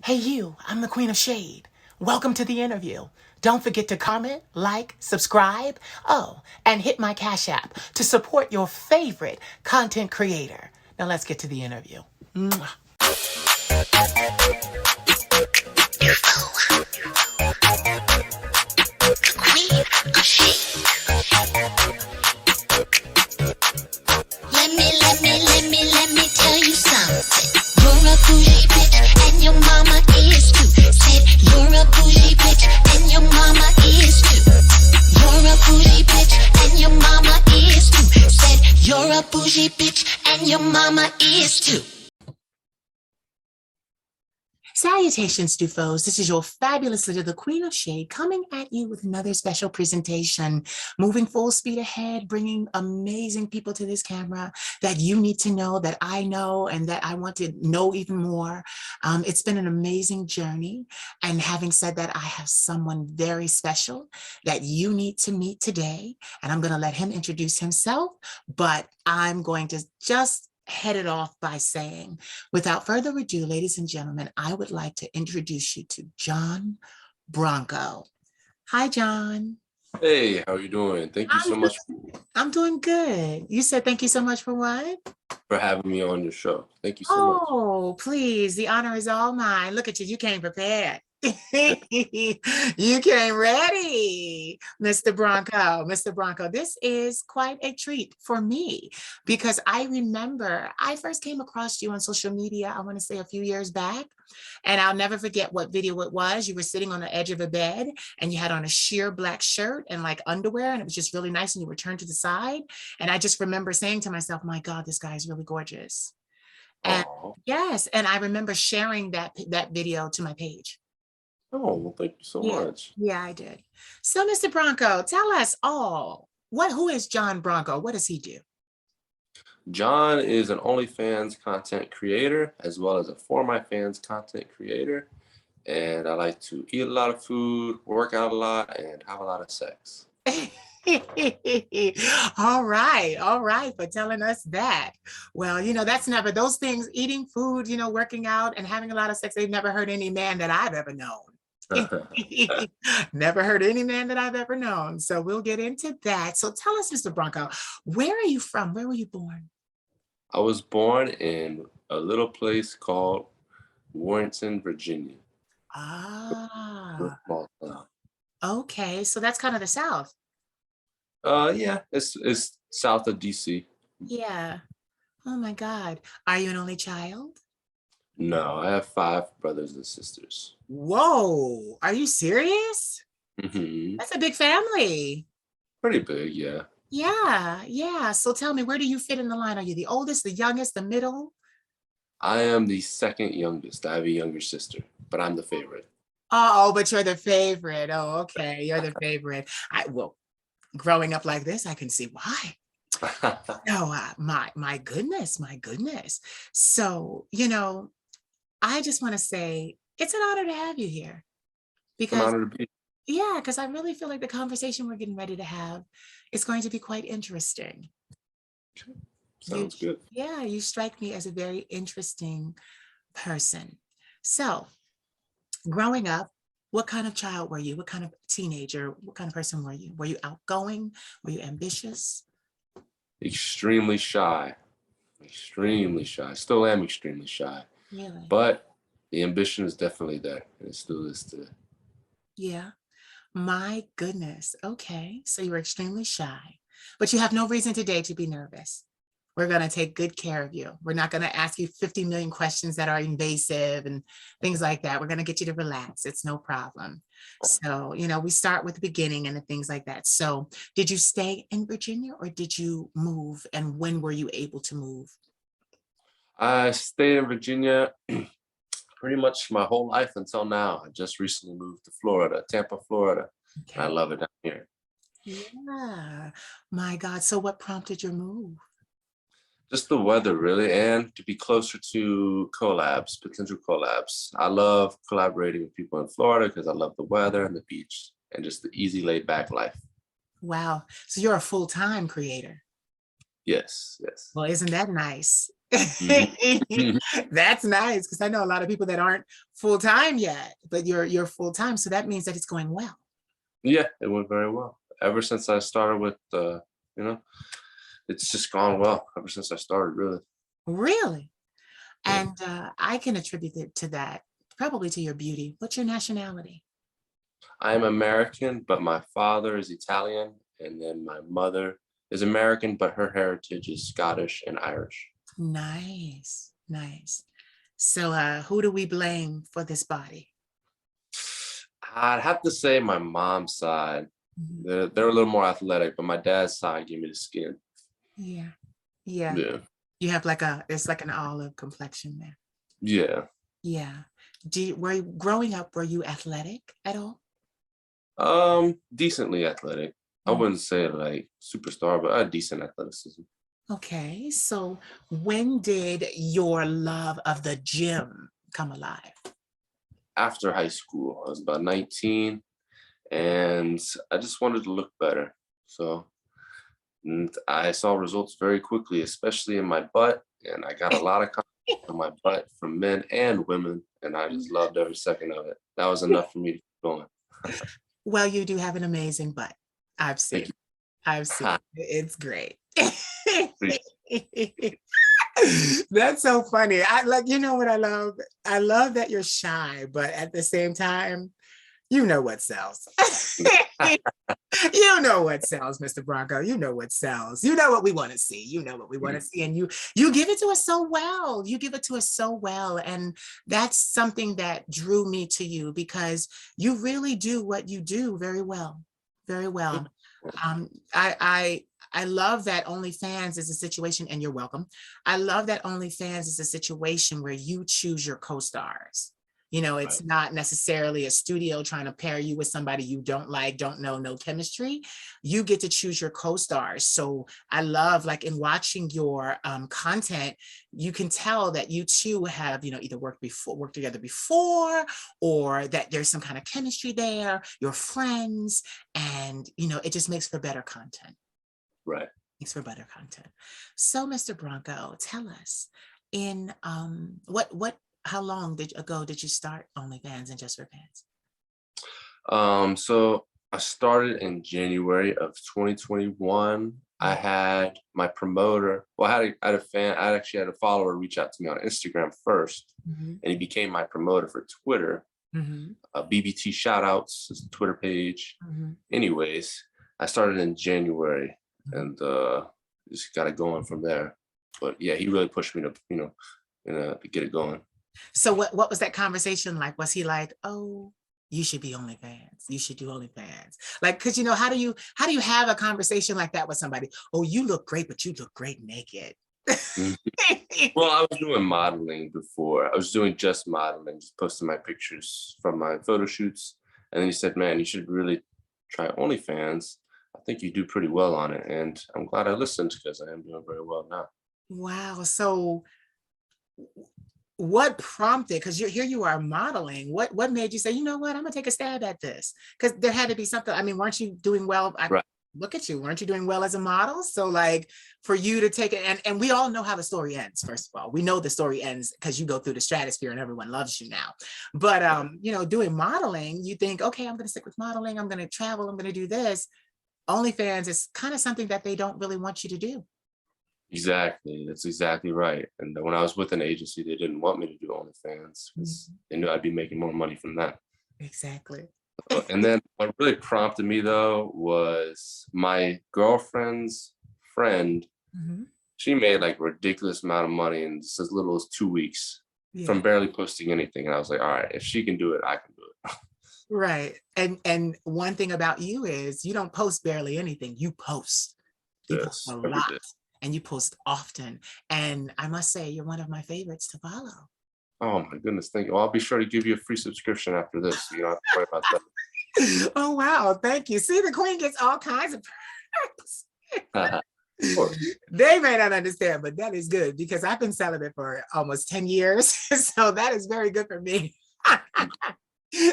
Hey you, I'm the Queen of Shade. Welcome to the interview. Don't forget to comment, like, subscribe, and hit my Cash App to support your favorite content creator. Now let's get to the interview. Mwah. Let me tell you something. You're a bougie bitch and your mama is too. Said you're a bougie bitch and your mama is too. You're a bougie bitch and your mama is too. Said you're a bougie bitch and your mama is too. Salutations, Dufos. This is your fabulous leader, the Queen of Shade, coming at you with another special presentation, moving full speed ahead, bringing amazing people to this camera that you need to know, that I know, and that I want to know even more. It's been an amazing journey. And having said that, I have someone very special that you need to meet today. And I'm going to let him introduce himself, but I'm going to just head it off by saying, without further ado, ladies and gentlemen, I would like to introduce you to John Bronco. Hi, John. Hey, how are you doing? Thank you so much I'm doing good. You said thank you so much for what? for having me on your show. Thank you so much. Oh, please. The honor is all mine. Look at you. You came prepared. You came ready, Mr. Bronco. Mr. Bronco, this is quite a treat for me because I remember I first came across you on social media, I want to say a few years back, and I'll never forget what video it was. You were sitting on the edge of a bed and you had on a sheer black shirt and like underwear, and it was just really nice, and you were turned to the side. And I just remember saying to myself, my God, this guy is really gorgeous. And yes, and I remember sharing that video to my page. Oh, well, thank you so much. Yeah, I did. So, Mr. Bronco, tell us all, who is John Bronco? What does he do? John is an OnlyFans content creator, as well as a For My Fans content creator. And I like to eat a lot of food, work out a lot, and have a lot of sex. All right, for telling us that. Well, that's never, those things, eating food, working out and having a lot of sex, they've never hurt any man that I've ever known. Never heard any man that I've ever known. So we'll get into that. So tell us, Mr. Bronco, where are you from? Where were you born? I was born in a little place called Warrenton, Virginia. Okay. So that's kind of the South. Yeah, it's south of DC. Yeah. Oh my God. Are you an only child? No, I have 5 brothers and sisters. Whoa, are you serious? Mm-hmm. That's a big family. Pretty big, yeah. Yeah. So tell me, where do you fit in the line? Are you the oldest, the youngest, the middle? I am the second youngest. I have a younger sister, but I'm the favorite. Oh, but you're the favorite. Oh, okay. You're the favorite. Well, growing up like this, I can see why. Oh, my goodness. So, I just want to say it's an honor to have you here. Because, an honor to be. Yeah, because I really feel like the conversation we're getting ready to have is going to be quite interesting. Sounds good. Yeah, you strike me as a very interesting person. So, growing up, what kind of child were you? What kind of teenager? What kind of person were you? Were you outgoing? Were you ambitious? Extremely shy. Still am extremely shy. Really? But the ambition is definitely there. And it still is today. Yeah. My goodness. Okay. So you were extremely shy, but you have no reason today to be nervous. We're going to take good care of you. We're not going to ask you 50 million questions that are invasive and things like that. We're going to get you to relax. It's no problem. So, we start with the beginning and the things like that. So did you stay in Virginia or did you move? And when were you able to move? I stayed in Virginia pretty much my whole life until now. I just recently moved to Florida, Tampa, Florida. Okay. I love it down here. Yeah. My God. So what prompted your move? Just the weather, really, and to be closer to collabs, potential collabs. I love collaborating with people in Florida because I love the weather and the beach and just the easy laid back life. Wow. So you're a full-time creator? Yes. Well, isn't that nice? Mhm. That's nice because I know a lot of people that aren't full-time yet, but you're full-time. So that means that it's going well. Yeah, it went very well. Ever since I started with, you know, it's just gone well ever since I started, really. Really? Yeah. And I can attribute it to that, probably to your beauty. What's your nationality? I am American, but my father is Italian, and then my mother is American, but her heritage is Scottish and Irish. Nice, nice. So who do we blame for this body? I'd have to say my mom's side. Mhm. They're a little more athletic, but my dad's side gave me the skin. Yeah, yeah. Yeah. You have it's like an olive complexion there. Yeah. Yeah. Were you growing up, were you athletic at all? Decently athletic. I Mm. wouldn't say like superstar, but I had decent athleticism. Okay, so when did your love of the gym come alive? After high school, I was about 19, and I just wanted to look better. So and I saw results very quickly, especially in my butt, and I got a lot of compliments on my butt from men and women, and I just loved every second of it. That was enough for me to keep going. Well, you do have an amazing butt. I've Thank seen. you. I've seen. Ha, It's great. appreciate That's so funny. I like, you know what I love? I love that you're shy, but at the same time, you know what sells. it. You know what sells, Mr. Bronco. You know what sells. You know what we want to see. You know what we want to see. And you give it to us so well. You give it to us so well. And that's something that drew me to you because you really do what you do very well. Very well. Um, I I I love that OnlyFans is a situation, and you're welcome. I love that OnlyFans is a situation where you choose your co-stars. You know, it's Right. not necessarily a studio trying to pair you with somebody you don't like, don't know, no chemistry. You get to choose your co-stars. So I love, like, in watching your content, you can tell that you two have, either worked together before, or that there's some kind of chemistry there. You're friends, and it just makes for better content. Right. Makes for better content. So, Mr. Bronco, tell us, in how long ago did you start OnlyFans and Just for Fans? So I started in January of 2021. I had my promoter. Well, I had a fan. I actually had a follower reach out to me on Instagram first, Mm-hmm. and he became my promoter for Twitter. Mm-hmm. BBT shoutouts is the Twitter page. Mm-hmm. Anyways, I started in January, Mm-hmm. and just got it going from there. But yeah, he really pushed me to to get it going. So what was that conversation like? Was he like, "Oh, you should be OnlyFans. You should do OnlyFans"? Like, because how do you have a conversation like that with somebody? Oh, you look great, but you look great naked. Mhm. Well, I was doing modeling before. I was doing just modeling, just posting my pictures from my photo shoots. And then he said, "Man, you should really try OnlyFans. I think you do pretty well on it." And I'm glad I listened because I am doing very well now. Wow. So what prompted, because here you are modeling, what made you say, you know what, I'm gonna take a stab at this? Because there had to be something. I mean, weren't you doing well? Right. Look at you, weren't you doing well as a model? So, like, for you to take it, and we all know how the story ends. First of all, we know the story ends because you go through the stratosphere and everyone loves you now. But doing modeling, you think, okay, I'm gonna stick with modeling, I'm gonna travel, I'm gonna do this. OnlyFans is kind of something that they don't really want you to do. Exactly. That's exactly right. And when I was with an agency, they didn't want me to do OnlyFans because they knew I'd be making more money from that. Exactly. And then what really prompted me though was my girlfriend's friend. Mm-hmm. She made like a ridiculous amount of money in just as little as 2 weeks Yeah. from barely posting anything. And I was like, all right, if she can do it, I can do it. Right. And one thing about you is you don't post barely anything. You post. You post Yes, a every lot, day. and you post often. And I must say, you're one of my favorites to follow. Oh my goodness, thank you. Well, I'll be sure to give you a free subscription after this. So you don't have to worry about Oh, wow. Thank you. See, the queen gets all kinds of perks. that. Of course. They may not understand, but that is good because I've been celibate for almost 10 years. So that is very good for me.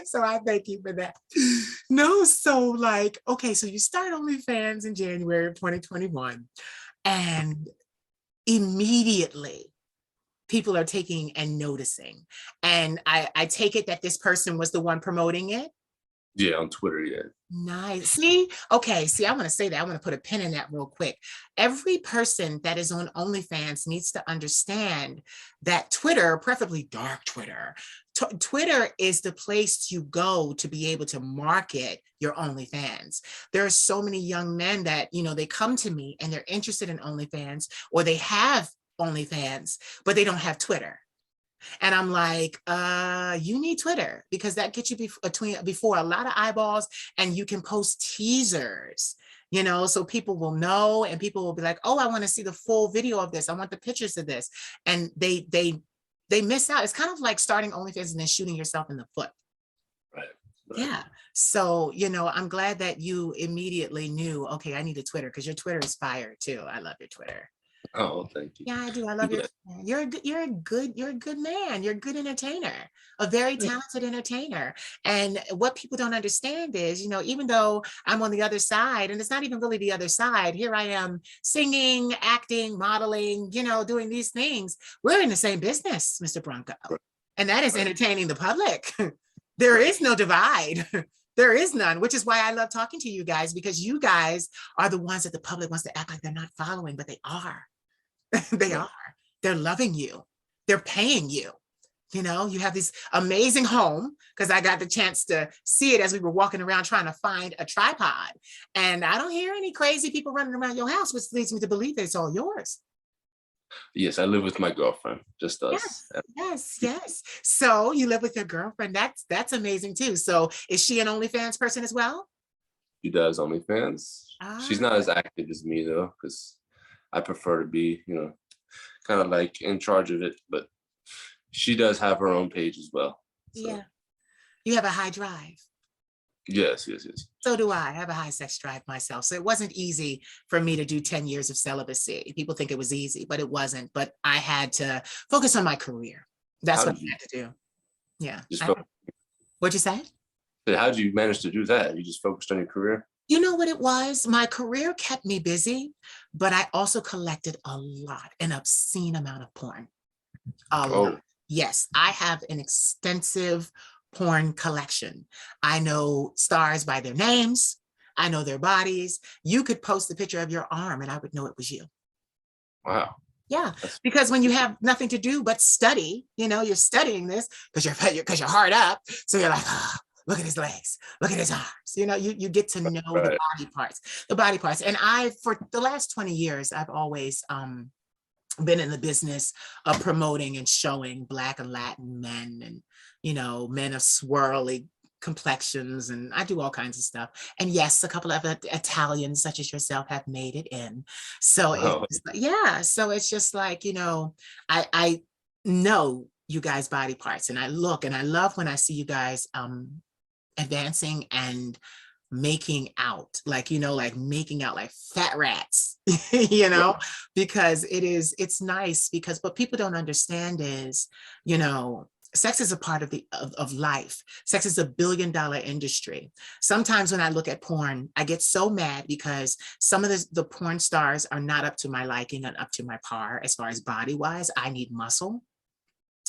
So I thank you for that. No, so like, okay, so you start OnlyFans in January of 2021, and immediately people are taking and noticing. And I take it that this person was the one promoting it. Yeah, on Twitter, yeah. Nice. See, okay, see, I want to say that. I want to put a pin in that real quick. Every person that is on OnlyFans needs to understand that Twitter, preferably dark Twitter, Twitter is the place you go to be able to market your OnlyFans. There are so many young men that, you know, they come to me and they're interested in OnlyFans, or they have OnlyFans, but they don't have Twitter. And I'm like, you need Twitter, because that gets you before a lot of eyeballs, and you can post teasers, you know, so people will know, and people will be like, oh, I want to see the full video of this. I want the pictures of this. And they miss out. It's kind of like starting OnlyFans and then shooting yourself in the foot. Right. Yeah. So, you know, I'm glad that you immediately knew, okay, I need a Twitter, because your Twitter is fire too. I love your Twitter. Oh, thank you. Yeah, I do. I love your. You're a good man. You're a good entertainer, a very talented entertainer. And what people don't understand is, you know, even though I'm on the other side, and it's not even really the other side, here I am singing, acting, modeling, you know, doing these things. We're in the same business, Mr. Bronco, and that is entertaining the public. There is no divide. There is none, which is why I love talking to you guys, because you guys are the ones that the public wants to act like they're not following, but they are. They are. They're loving you. They're paying you. You know, you have this amazing home, because I got the chance to see it as we were walking around trying to find a tripod. And I don't hear any crazy people running around your house, which leads me to believe that it's all yours. Yes, I live with my girlfriend, just us. Yes. So you live with your girlfriend. That's amazing too. So is she an OnlyFans person as well? She does OnlyFans. She's not Ah. as active as me though, because I prefer to be, you know, kind of like in charge of it, but she does have her own page as well. So. Yeah. You have a high drive. Yes. So do I. I have a high sex drive myself. So it wasn't easy for me to do 10 years of celibacy. People think it was easy, but it wasn't. But I had to focus on my career. That's what I had to do. Yeah. What'd you say? How did you manage to do that? You just focused on your career? You know what it was? My career kept me busy, but I also collected a lot, an obscene amount of porn. A lot. Yes, I have an extensive porn collection. I know stars by their names. I know their bodies. You could post a picture of your arm and I would know it was you. Wow. Yeah, because when you have nothing to do but study, you know, you're studying this because you're hard up. So you're like, oh, look at his legs, look at his arms. You know, you get to know the body parts. And for the last 20 years, I've always been in the business of promoting and showing Black and Latin men, and, you know, men of swirly complexions, and I do all kinds of stuff. And yes, a couple of Italians such as yourself have made it in. So it's yeah, so it's just like, you know, I know you guys' body parts, and I look and I love when I see you guys advancing and making out, like, you know, like making out like fat rats, you know, because it's nice, because what people don't understand is, you know, sex is a part of life. Sex is $1 billion industry. Sometimes when I look at porn, I get so mad because some of the porn stars are not up to my liking and up to my par as far as body wise. I need muscle.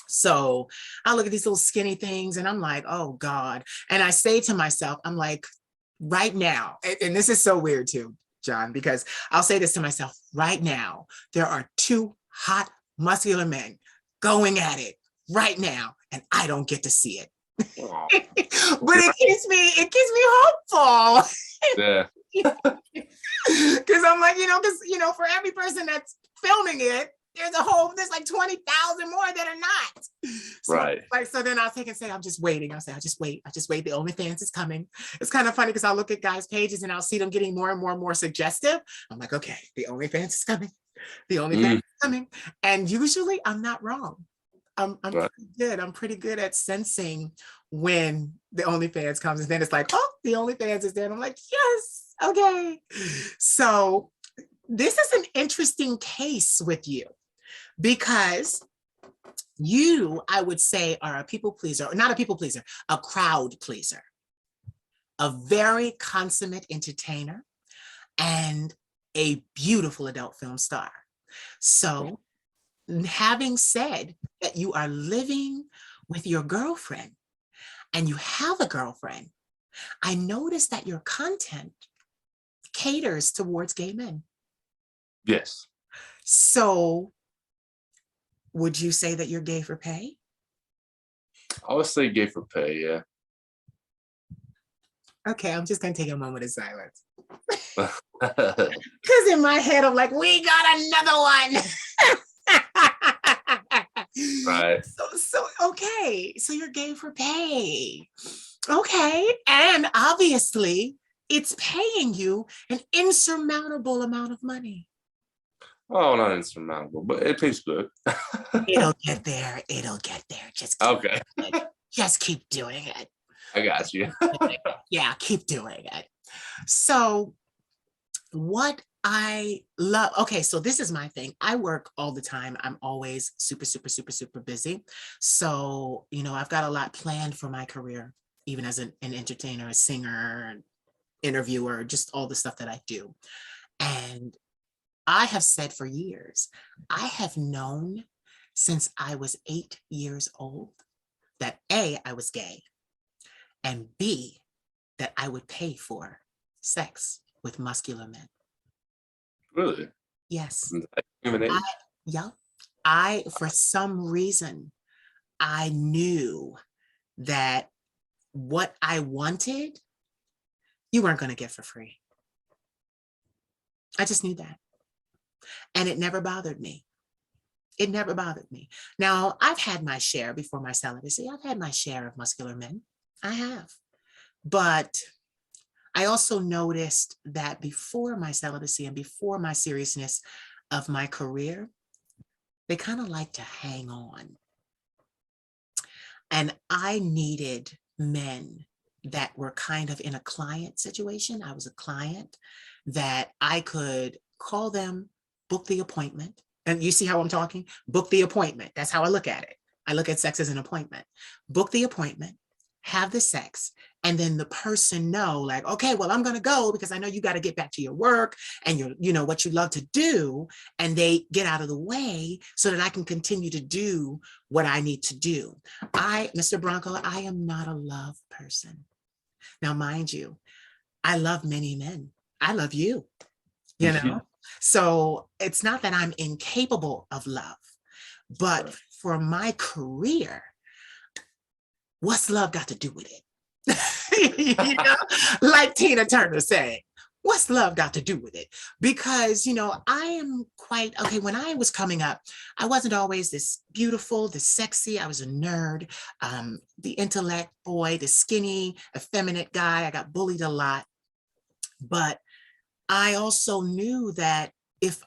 So I look at these little skinny things and I'm like, oh God. And I say to myself, I'm like, right now, and this is so weird too, John, because I'll say this to myself, right now, there are 2 hot, muscular men going at it right now, and I don't get to see it. But it keeps me hopeful. Yeah. Because I'm like, because, for every person that's filming it, there's like 20,000 more that are not. So, right. So then I'll take and say, I'm just waiting. I'll say, I'll just wait. The OnlyFans is coming. It's kind of funny because I'll look at guys' pages and I'll see them getting more and more and more suggestive. I'm like, okay, the OnlyFans is coming. The OnlyFans is coming. And usually I'm not wrong. I'm right. Pretty good. I'm pretty good at sensing when the OnlyFans comes, and then it's like, oh, the OnlyFans is there. And I'm like, yes, okay. So this is an interesting case with you, because you, I would say, are a people pleaser, or not a people pleaser, a crowd pleaser, a very consummate entertainer, and a beautiful adult film star. So having said that you are living with your girlfriend and you have a girlfriend, I noticed that your content caters towards gay men. Yes. So would you say that you're gay for pay? I would say gay for pay, yeah. Okay, I'm just gonna take a moment of silence. Because in my head, I'm like, we got another one. Right. So okay, so you're gay for pay. Okay, and obviously it's paying you an insurmountable amount of money. Oh, not insurmountable, but it tastes good. It'll get there. It'll get there. Okay. Just keep doing it. I got you. Yeah, keep doing it. So what I love, okay, so this is my thing. I work all the time. I'm always super, super, super, super busy. So, I've got a lot planned for my career, even as an entertainer, a singer, interviewer, just all the stuff that I do. And I have said for years, I have known since I was 8 years old that A, I was gay, and B, that I would pay for sex with muscular men. Really? Yes. Human age? Yeah. For some reason, I knew that what I wanted, you weren't going to get for free. I just knew that. And it never bothered me. It never bothered me. Now, I've had my share before my celibacy. I've had my share of muscular men. I have. But I also noticed that before my celibacy and before my seriousness of my career, they kind of like to hang on. And I needed men that were kind of in a client situation. I was a client that I could call them, book the appointment. And you see how I'm talking? Book the appointment. That's how I look at it. I look at sex as an appointment. Book the appointment, have the sex, and then the person know, like, okay, well, I'm going to go because I know you got to get back to your work and what you love to do. And they get out of the way so that I can continue to do what I need to do. Mr. Bronco, I am not a love person. Now, mind you, I love many men. I love you, So it's not that I'm incapable of love, but for my career, what's love got to do with it? Like Tina Turner said, what's love got to do with it? Because, I am quite, okay, when I was coming up, I wasn't always this beautiful, this sexy. I was a nerd, the intellect boy, the skinny, effeminate guy. I got bullied a lot. But I also knew that if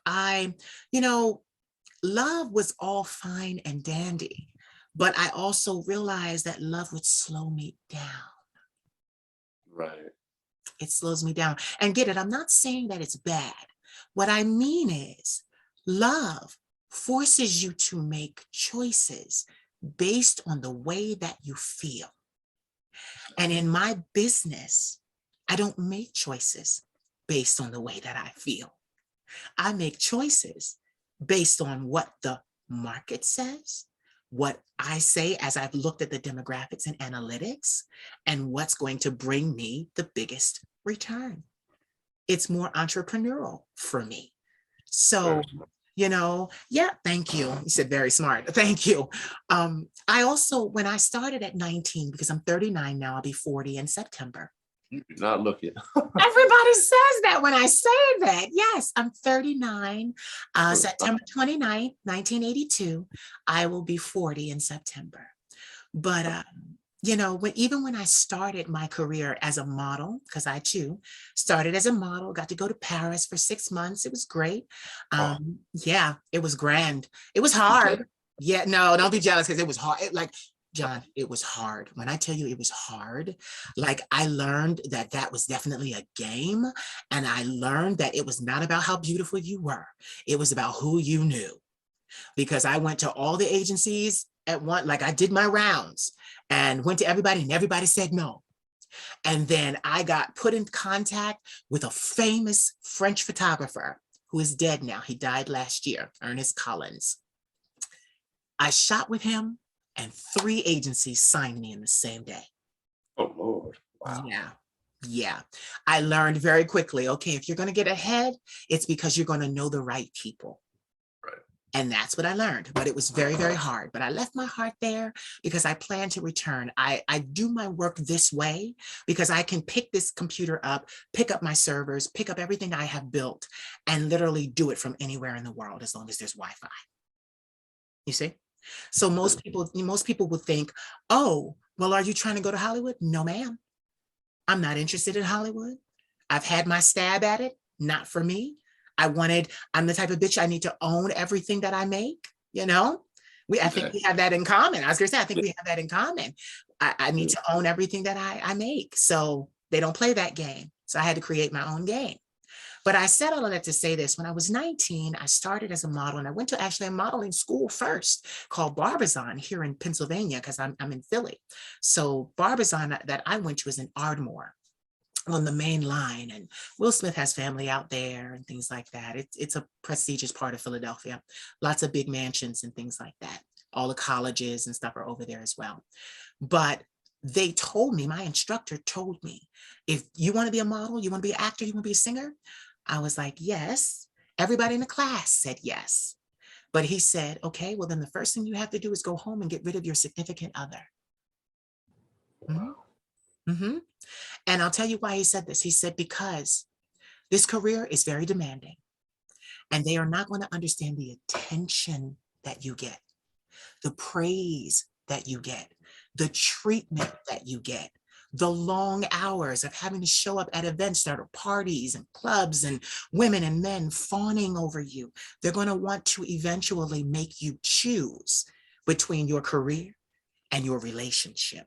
love was all fine and dandy, but I also realized that love would slow me down. Right. It slows me down. And get it, I'm not saying that it's bad. What I mean is love forces you to make choices based on the way that you feel. And in my business, I don't make choices based on the way that I feel. I make choices based on what the market says, what I say as I've looked at the demographics and analytics, and what's going to bring me the biggest return. It's more entrepreneurial for me. So, yeah, thank you. You said very smart. Thank you. I also, when I started at 19, because I'm 39 now, I'll be 40 in September. You do not look it. Everybody says that when I say that. Yes, I'm 39. September 29th, 1982. I will be 40 in September. But, even when I started my career as a model, because I too started as a model, got to go to Paris for 6 months. It was great. Yeah, it was grand. It was hard. Yeah, no, don't be jealous because it was hard. John, it was hard. When I tell you it was hard, I learned that was definitely a game. And I learned that it was not about how beautiful you were. It was about who you knew. Because I went to all the agencies at once, I did my rounds and went to everybody and everybody said no. And then I got put in contact with a famous French photographer who is dead now. He died last year, Ernest Collins. I shot with him and 3 agencies signed me in the same day. Oh, Lord. Wow. Yeah. Yeah. I learned very quickly, okay, if you're going to get ahead, it's because you're going to know the right people. Right. And that's what I learned, but it was very, very hard. But I left my heart there because I plan to return. I do my work this way because I can pick this computer up, pick up my servers, pick up everything I have built, and literally do it from anywhere in the world as long as there's Wi-Fi. You see? So most people would think, oh, well, are you trying to go to Hollywood? No, ma'am. I'm not interested in Hollywood. I've had my stab at it, not for me. I'm the type of bitch I need to own everything that I make, you know? I think we have that in common. I was gonna say, I think we have that in common. I need to own everything that I make. So they don't play that game. So I had to create my own game. But I said all of that to say this. When I was 19, I started as a model, and I went to actually a modeling school first called Barbizon here in Pennsylvania, because I'm in Philly. So Barbizon that I went to is in Ardmore on the main line, and Will Smith has family out there and things like that. It's a prestigious part of Philadelphia. Lots of big mansions and things like that. All the colleges and stuff are over there as well. But they told me, my instructor told me, if you want to be a model, you want to be an actor, you want to be a singer, I was like, yes. Everybody in the class said yes. But he said, okay, well, then the first thing you have to do is go home and get rid of your significant other. Wow. Mm-hmm. And I'll tell you why he said this. He said, because this career is very demanding and they are not going to understand the attention that you get, the praise that you get, the treatment that you get, the long hours of having to show up at events that are parties and clubs and women and men fawning over you. They're going to want to eventually make you choose between your career and your relationship.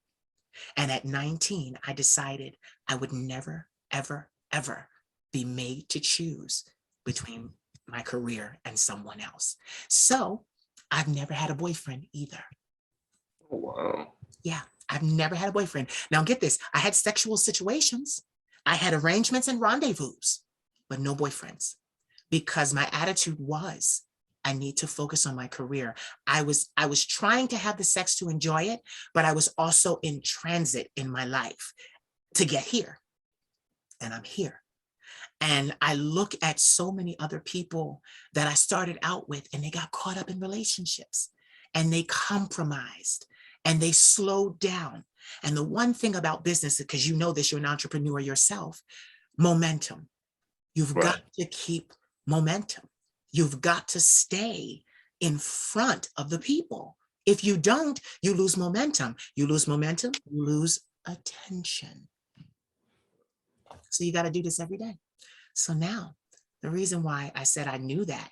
And at 19, I decided I would never, ever, ever be made to choose between my career and someone else. So I've never had a boyfriend either. Oh, wow. Yeah, I've never had a boyfriend. Now get this, I had sexual situations. I had arrangements and rendezvous, but no boyfriends, because my attitude was, I need to focus on my career. I was trying to have the sex to enjoy it, but I was also in transit in my life to get here. And I'm here. And I look at so many other people that I started out with, and they got caught up in relationships and they compromised and they slowed down. And the one thing about business, because you know this, you're an entrepreneur yourself, momentum. You've got to keep momentum. You've got to stay in front of the people. If you don't, you lose momentum. You lose momentum, you lose attention. So you got to do this every day. So now, the reason why I said I knew that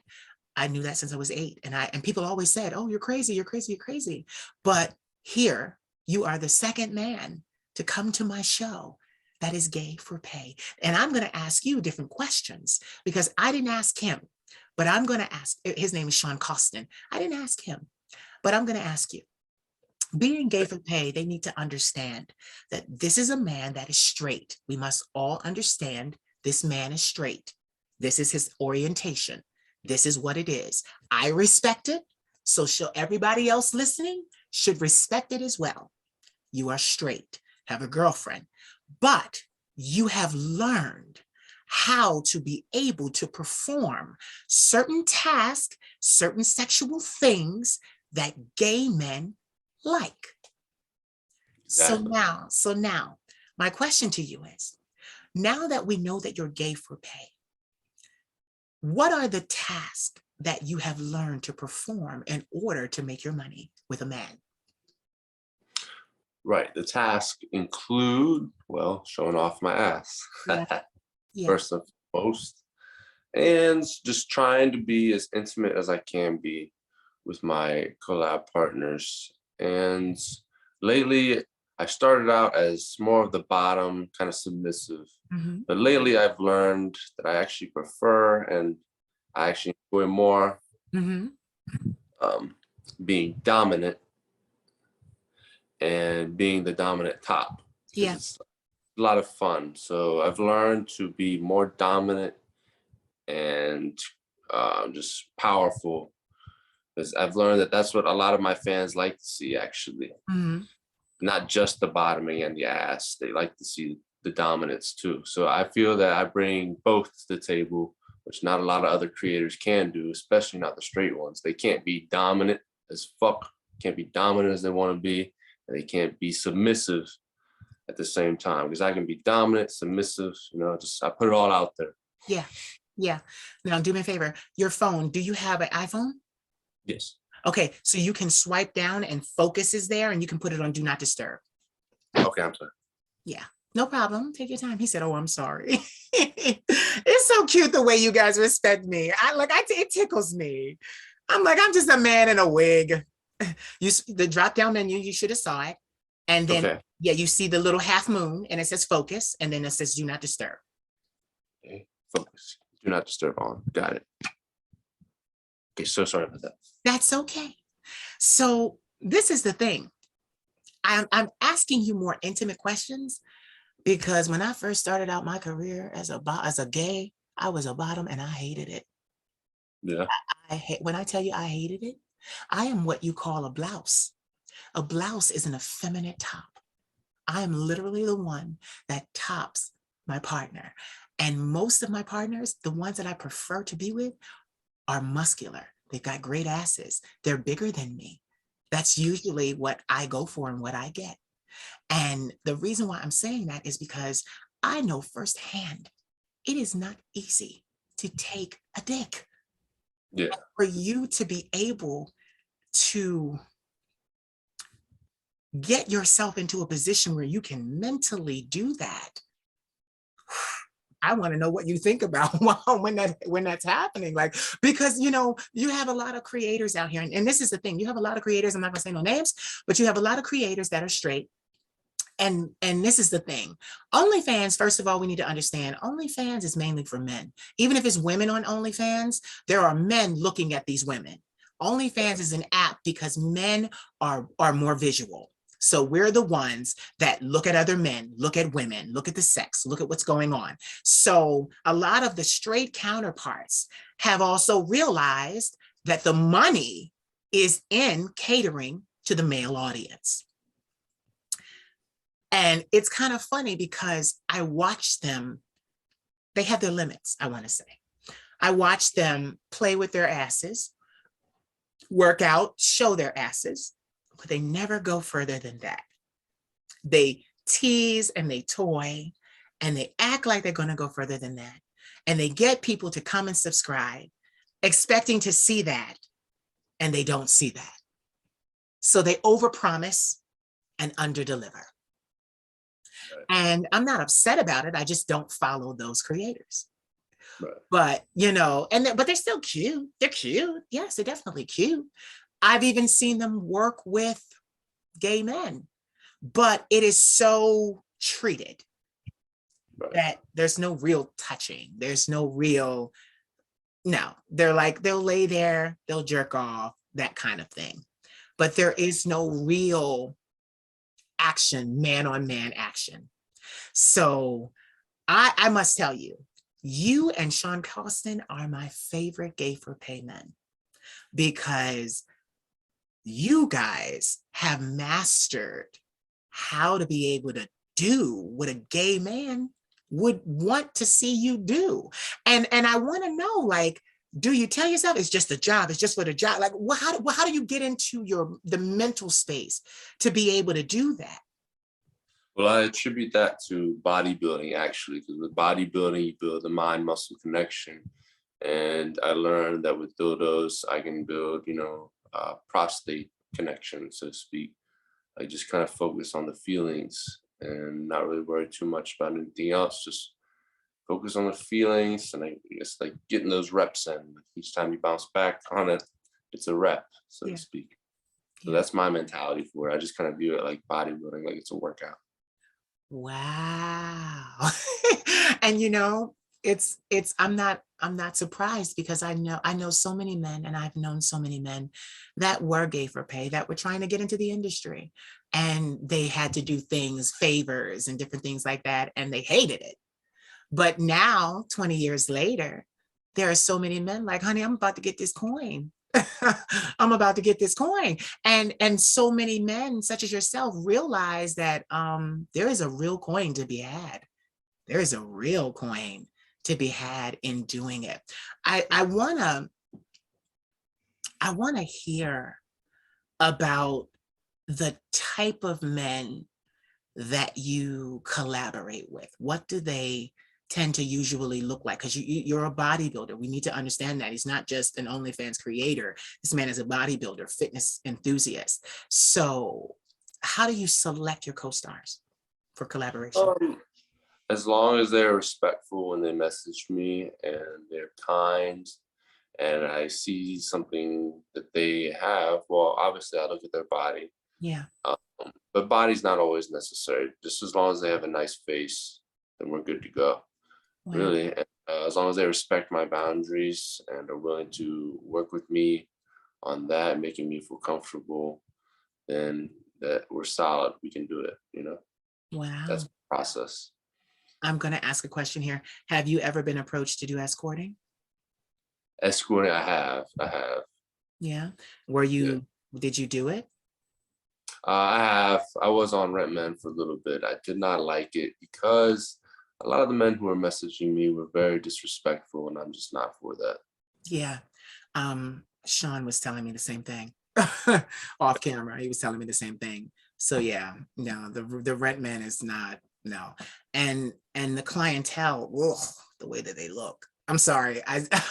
since I was 8. And people always said, oh, you're crazy, you're crazy, you're crazy. But here, you are the second man to come to my show that is gay for pay. And I'm going to ask you different questions because I didn't ask him, but I'm going to ask, his name is Sean Costin. I didn't ask him, but I'm going to ask you. Being gay for pay, they need to understand that this is a man that is straight. We must all understand this man is straight. This is his orientation. This is what it is. I respect it. So everybody else listening should respect it as well. You are straight, have a girlfriend, but you have learned how to be able to perform certain tasks, certain sexual things that gay men like. Exactly. So now, my question to you is, now that we know that you're gay for pay, what are the tasks that you have learned to perform in order to make your money with a man? Right. The tasks include, well, showing off my ass, Yeah. first and foremost, and just trying to be as intimate as I can be with my collab partners. And lately, I started out as more of the bottom, kind of submissive. Mhm. But lately, I've learned that I actually prefer and I actually enjoy more Mhm. being dominant and being the dominant top. Yeah. It's a lot of fun. So I've learned to be more dominant and just powerful Because I've learned that that's what a lot of my fans like to see, actually. Mhm. Not just the bottoming and the ass. They like to see the dominance too. So I feel that I bring both to the table, which not a lot of other creators can do, especially not the straight ones. They can't be dominant as fuck, can't be dominant as they want to be, and they can't be submissive at the same time. Because I can be dominant, submissive, you know, just I put it all out there. Yeah. Yeah. Now do me a favor. Your phone, do you have an iPhone? Yes. Okay, so you can swipe down and focus is there and you can put it on do not disturb. Okay, I'm sorry. Yeah, no problem. Take your time. He said, oh, I'm sorry. It's so cute the way you guys respect me. It tickles me. I'm like, I'm just a man in a wig. The drop down menu, you should have saw it. And then, Okay. yeah, you see the little half moon and it says focus. And then it says do not disturb. Okay. Focus. Do not disturb on. Got it. Okay, so sorry about that. That's okay. So this is the thing. I'm asking you more intimate questions because when I first started out my career as a gay, I was a bottom and I hated it. Yeah. When I tell you I hated it, I am what you call a blouse. A blouse is an effeminate top. I am literally the one that tops my partner. And most of my partners, the ones that I prefer to be with, are muscular. They've got great asses. They're bigger than me. That's usually what I go for and what I get. And the reason why I'm saying that is because I know firsthand, it is not easy to take a dick. Yeah. For you to be able to get yourself into a position where you can mentally do that, I want to know what you think about when that's happening. Like, because, you know, you have a lot of creators out here. And this is the thing. You have a lot of creators. I'm not going to say no names, but you have a lot of creators that are straight. And this is the thing. OnlyFans, first of all, we need to understand OnlyFans is mainly for men. Even if it's women on OnlyFans, there are men looking at these women. OnlyFans is an app because men are more visual. So we're the ones that look at other men, look at women, look at the sex, look at what's going on. So a lot of the straight counterparts have also realized that the money is in catering to the male audience. And it's kind of funny because I watch them, they have their limits, I want to say. I watch them play with their asses, work out, show their asses, but they never go further than that. They tease and they toy and they act like they're going to go further than that. And they get people to come and subscribe, expecting to see that, and they don't see that. So they overpromise and underdeliver. Right. And I'm not upset about it. I just don't follow those creators. Right. But, you know, but they're still cute. They're cute. Yes, they're definitely cute. I've even seen them work with gay men, but it is so treated that there's no real touching. There's no real, no, they're like, they'll lay there, they'll jerk off, that kind of thing. But there is no real action, man on man action. So I must tell you, you and Sean Costin are my favorite gay for pay men because you guys have mastered how to be able to do what a gay man would want to see you do. And I want to know, like, do you tell yourself it's just a job, it's just for the job? Like, how do you get into the mental space to be able to do that? Well, I attribute that to bodybuilding, actually, because with bodybuilding, you build the mind-muscle connection. And I learned that with dildos, I can build, you know, prostate connection, so to speak. I just kind of focus on the feelings and not really worry too much about anything else. Just focus on the feelings, and I guess like getting those reps in. Each time you bounce back on it, it's a rep, so to speak. So that's my mentality for it. I just kind of view it like bodybuilding, like it's a workout. Wow. And you know, I'm not surprised because I know so many men, and I've known so many men that were gay for pay, that were trying to get into the industry, and they had to do things, favors and different things like that, and they hated it. But now, 20 years later, there are so many men like, honey, I'm about to get this coin. I'm about to get this coin. And so many men such as yourself realize that there is a real coin to be had. There is a real coin to be had in doing it. I wanna hear about the type of men that you collaborate with. What do they tend to usually look like? Because you're a bodybuilder. We need to understand that he's not just an OnlyFans creator. This man is a bodybuilder, fitness enthusiast. So how do you select your co-stars for collaboration? As long as they're respectful when they message me and they're kind and I see something that they have, well, obviously I look at their body. Yeah. Um, but body's not always necessary. Just as long as they have a nice face, then we're good to go. Wow. Really, and, as long as they respect my boundaries and are willing to work with me on that, making me feel comfortable, then that we're solid. We can do it. That's Wow. the process. I'm going to ask a question here. Have you ever been approached to do escorting? Escorting, I have. Yeah. Yeah. Did you do it? I have. I was on Rent Man for a little bit. I did not like it because a lot of the men who were messaging me were very disrespectful, and I'm just not for that. Yeah. Sean was telling me the same thing off camera. He was telling me the same thing. So yeah, no, the rent man is not, no. And the clientele, ugh, the way that they look. I'm sorry.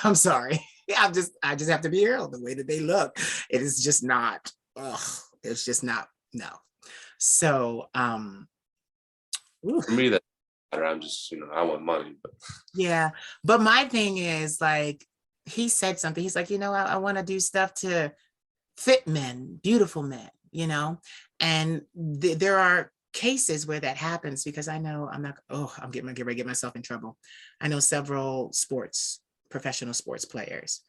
I'm sorry. I just have to be real. The way that they look, it is just not, ugh, it's just not, no. So oof. For me, that I'm just, I want money, but Yeah. But my thing is like, he said something. He's like, I want to do stuff to fit men, beautiful men, and there are cases where that happens because I know I'm getting ready to get myself in trouble. I know several professional sports players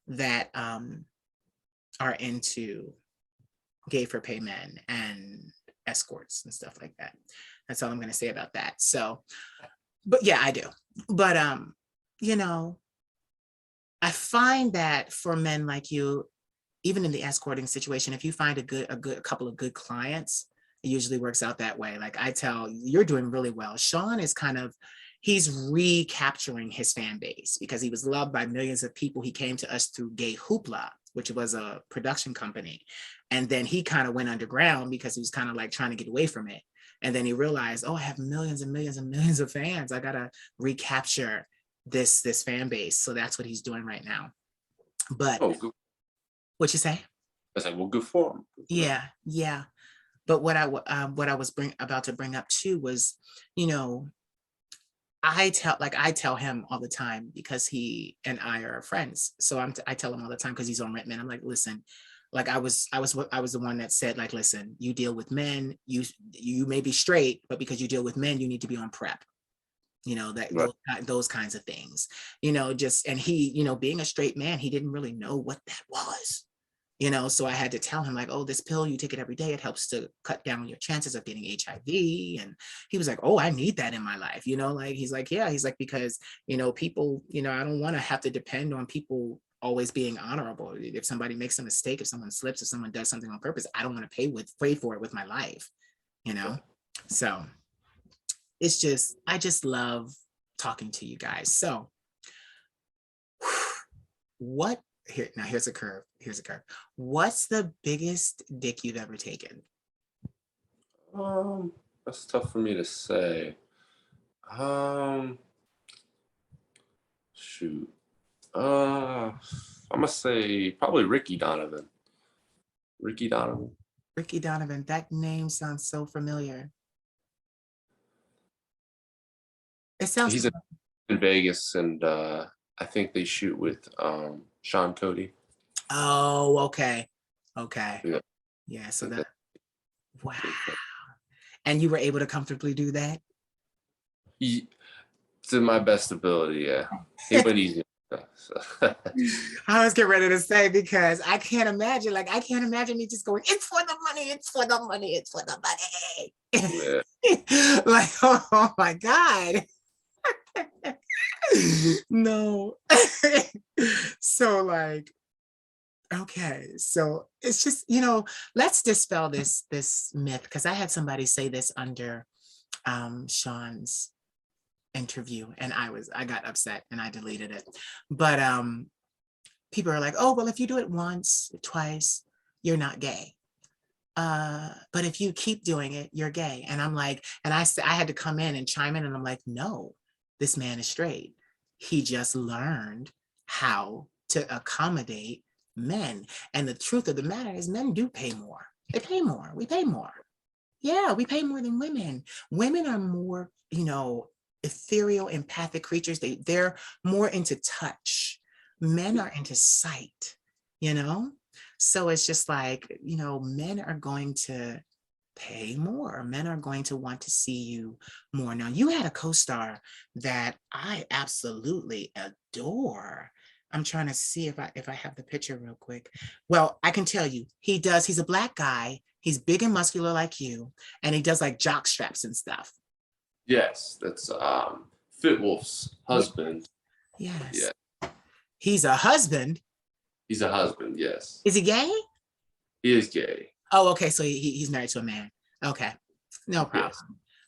that are into gay for pay men and escorts and stuff like that. That's all I'm going to say about that. So, but yeah, I do. But, you know, I find that for men like you, even in the escorting situation, if you find a couple of good clients, it usually works out that way. Like I tell, you're doing really well. Sean is he's recapturing his fan base because he was loved by millions of people. He came to us through Gay Hoopla, which was a production company. And then he kind of went underground because he was kind of like trying to get away from it. And then he realized, oh, I have millions and millions and millions of fans. I gotta recapture this fan base. So that's what he's doing right now. But good. what you say? I said, well, good for him. Yeah. But what I was about to bring up too was, you know, I tell him all the time because he and I are friends. So I tell him all the time because he's on Rent Man. I'm like, listen, like I was the one that said, like, listen, you deal with men, you may be straight, but because you deal with men, you need to be on prep. That Right. those kinds of things. And he, being a straight man, he didn't really know what that was. So I had to tell him like, oh, this pill, you take it every day. It helps to cut down your chances of getting HIV. And he was like, oh, I need that in my life. Like, he's like, yeah, he's like, because, people, I don't want to have to depend on people always being honorable. If somebody makes a mistake, if someone slips, if someone does something on purpose, I don't want to pay for it with my life, Yeah. So I just love talking to you guys. So here's a curve. What's the biggest dick you've ever taken? That's tough for me to say. Shoot. I'm gonna say probably Ricky Donovan. Ricky Donovan. Ricky Donovan, that name sounds so familiar. It sounds He's in Vegas, and I think they shoot with Sean Cody. Oh, okay. Yeah, Yeah, I so think wow. that's And you were able to comfortably do that? to my best ability. Yeah, he went easy. So. I was getting ready to say because I can't imagine me just going, it's for the money, it's for the money, it's for the money. Yeah. Like, oh my God. No. So like, Okay, so it's just, let's dispel this myth, because I had somebody say this under Sean's interview, and I got upset and I deleted it. But people are like, oh, well, if you do it once, twice, you're not gay. But if you keep doing it, you're gay. And I'm like, and I had to come in and chime in, and I'm like, no, this man is straight. He just learned how to accommodate men. And the truth of the matter is, men do pay more. They pay more. We pay more. Yeah, we pay more than women. Women are more, ethereal, empathic creatures. They're more into touch. Men are into sight, you know? So it's just like, men are going to pay more. Men are going to want to see you more. Now, you had a co-star that I absolutely adore. I'm trying to see if I have the picture real quick. Well, I can tell you, he's a Black guy. He's big and muscular like you, and he does like jock straps and stuff. Yes, that's Fit Wolf's husband. Yes. Yeah. He's a husband. He's a husband, yes. Is he gay? He is gay. Oh, okay. So he's married to a man. Okay. No problem. Yes.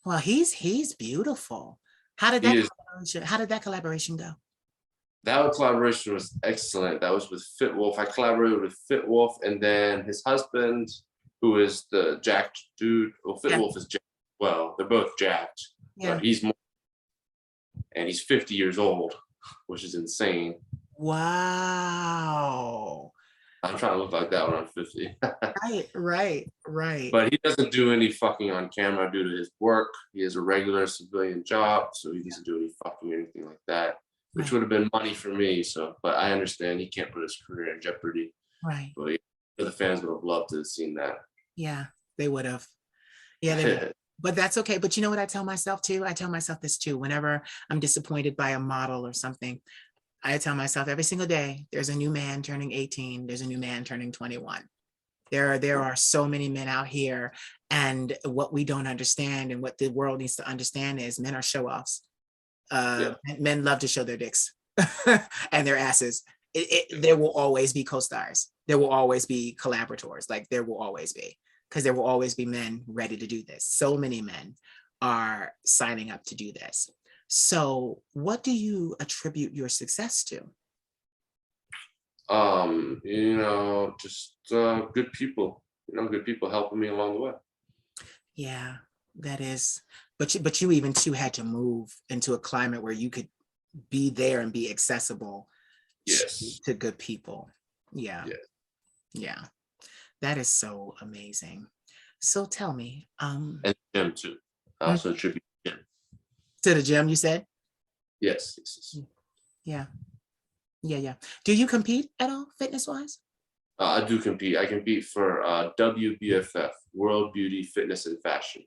Well, he's beautiful. How did that collaboration go? That collaboration was excellent. That was with Fit Wolf. I collaborated with Fit Wolf, and then his husband, who is the jacked dude. Well, Fit Wolf is jacked. Well, they're both jacked, but he's more, and he's 50 years old, which is insane. Wow. I'm trying to look like that when I'm 50. Right. But he doesn't do any fucking on camera due to his work. He has a regular civilian job, so he doesn't do any fucking or anything like that, which would have been money for me. So, but I understand he can't put his career in jeopardy. Right. But the fans would have loved to have seen that. Yeah, they would have. Yeah, they would. But that's okay. But you know what I tell myself too? I tell myself this too. Whenever I'm disappointed by a model or something, I tell myself every single day, there's a new man turning 18. There's a new man turning 21. There are so many men out here, and what we don't understand and what the world needs to understand is men are show-offs. Men love to show their dicks and their asses. There will always be co-stars. There will always be collaborators. Like there will always be, because there will always be men ready to do this. So many men are signing up to do this. So what do you attribute your success to? Just good people, good people helping me along the way. Yeah, that is, but you even too had to move into a climate where you could be there and be accessible to good people. Yeah. That is so amazing. So tell me, and gym too. I also attribute gym. To the gym, you said? Yes. Yeah. Do you compete at all, fitness-wise? I do compete. I compete for WBFF, World Beauty, Fitness, and Fashion.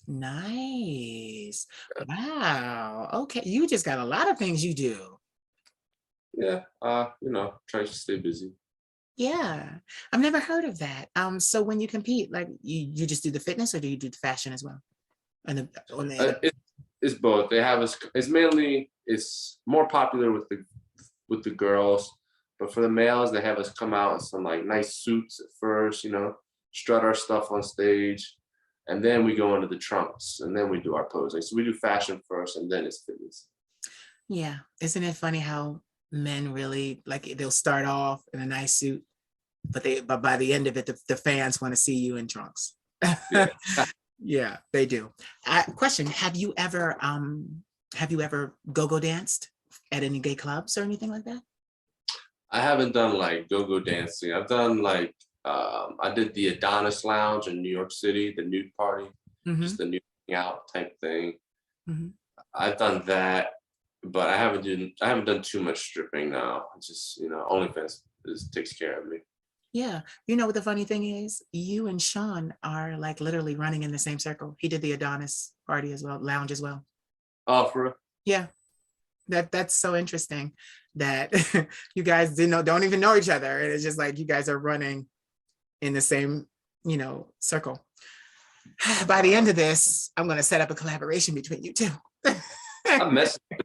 Nice. Wow. Okay, you just got a lot of things you do. Yeah. Try to stay busy. Yeah, I've never heard of that. So when you compete, like you just do the fitness, or do you do the fashion as well? And it's both. They have it's more popular with the girls, but for the males, they have us come out in some like nice suits at first, strut our stuff on stage, and then we go into the trunks, and then we do our posing. So we do fashion first, and then it's fitness. Yeah, isn't it funny how men really they'll start off in a nice suit, but by the end of it, the fans want to see you in trunks. Yeah, they do. Question: Have you ever go-go danced at any gay clubs or anything like that? I haven't done like go-go dancing. I've done like I did the Adonis Lounge in New York City, the nude party, just the nude out type thing. I've done that, but I haven't done too much stripping now. It's just OnlyFans takes care of me. Yeah, what the funny thing is, you and Sean are like literally running in the same circle. He did the Adonis party as well, lounge as well. Oh, for real? Yeah, that's so interesting that you guys don't even know each other, and it's just like you guys are running in the same circle. By the end of this, I'm going to set up a collaboration between you two. I'm messing with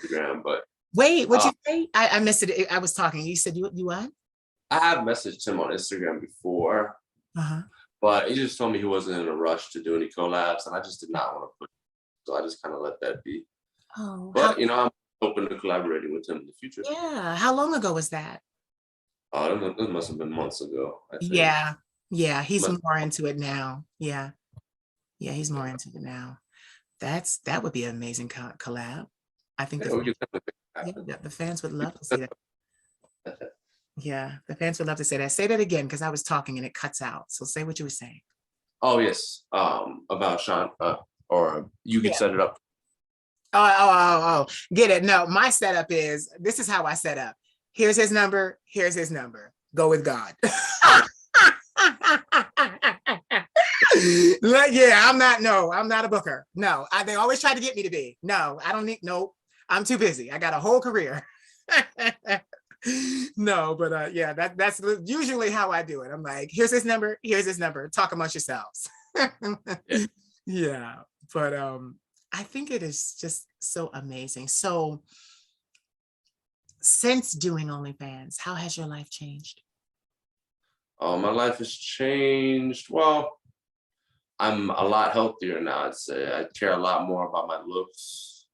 Instagram, but wait, what'd you say? I missed it. I was talking. You said you what? I have messaged him on Instagram before, Uh-huh. but he just told me he wasn't in a rush to do any collabs, and I just did not want to put. So I just kind of let that be. Oh, how, But I'm open to collaborating with him in the future. yeah. How long ago was that? That must have been months ago, I think. Yeah. Yeah. He's Must, more into it now. Yeah. Yeah. He's more into it now. That would be an amazing collab. I think yeah, we can definitely make it yeah, happen. the fans would love to see that. Yeah, the fans would love to say that. Say that again because I was talking and it cuts out. So say what you were saying. Oh yes, about Sean, or you could Yeah. set it up. Get it. No, my setup is this is how I set up. Here's his number. Here's his number. Go with God. Like, yeah, I'm not a booker. No, they always try to get me to be. No, I don't need, no, I'm too busy. I got a whole career. No, but yeah, that's usually how I do it. I'm like, here's his number, talk amongst yourselves. Yeah. Yeah, but I think it is just so amazing. So since doing OnlyFans, how has your life changed? My life has changed. Well, I'm a lot healthier now, I'd say. I care a lot more about my looks.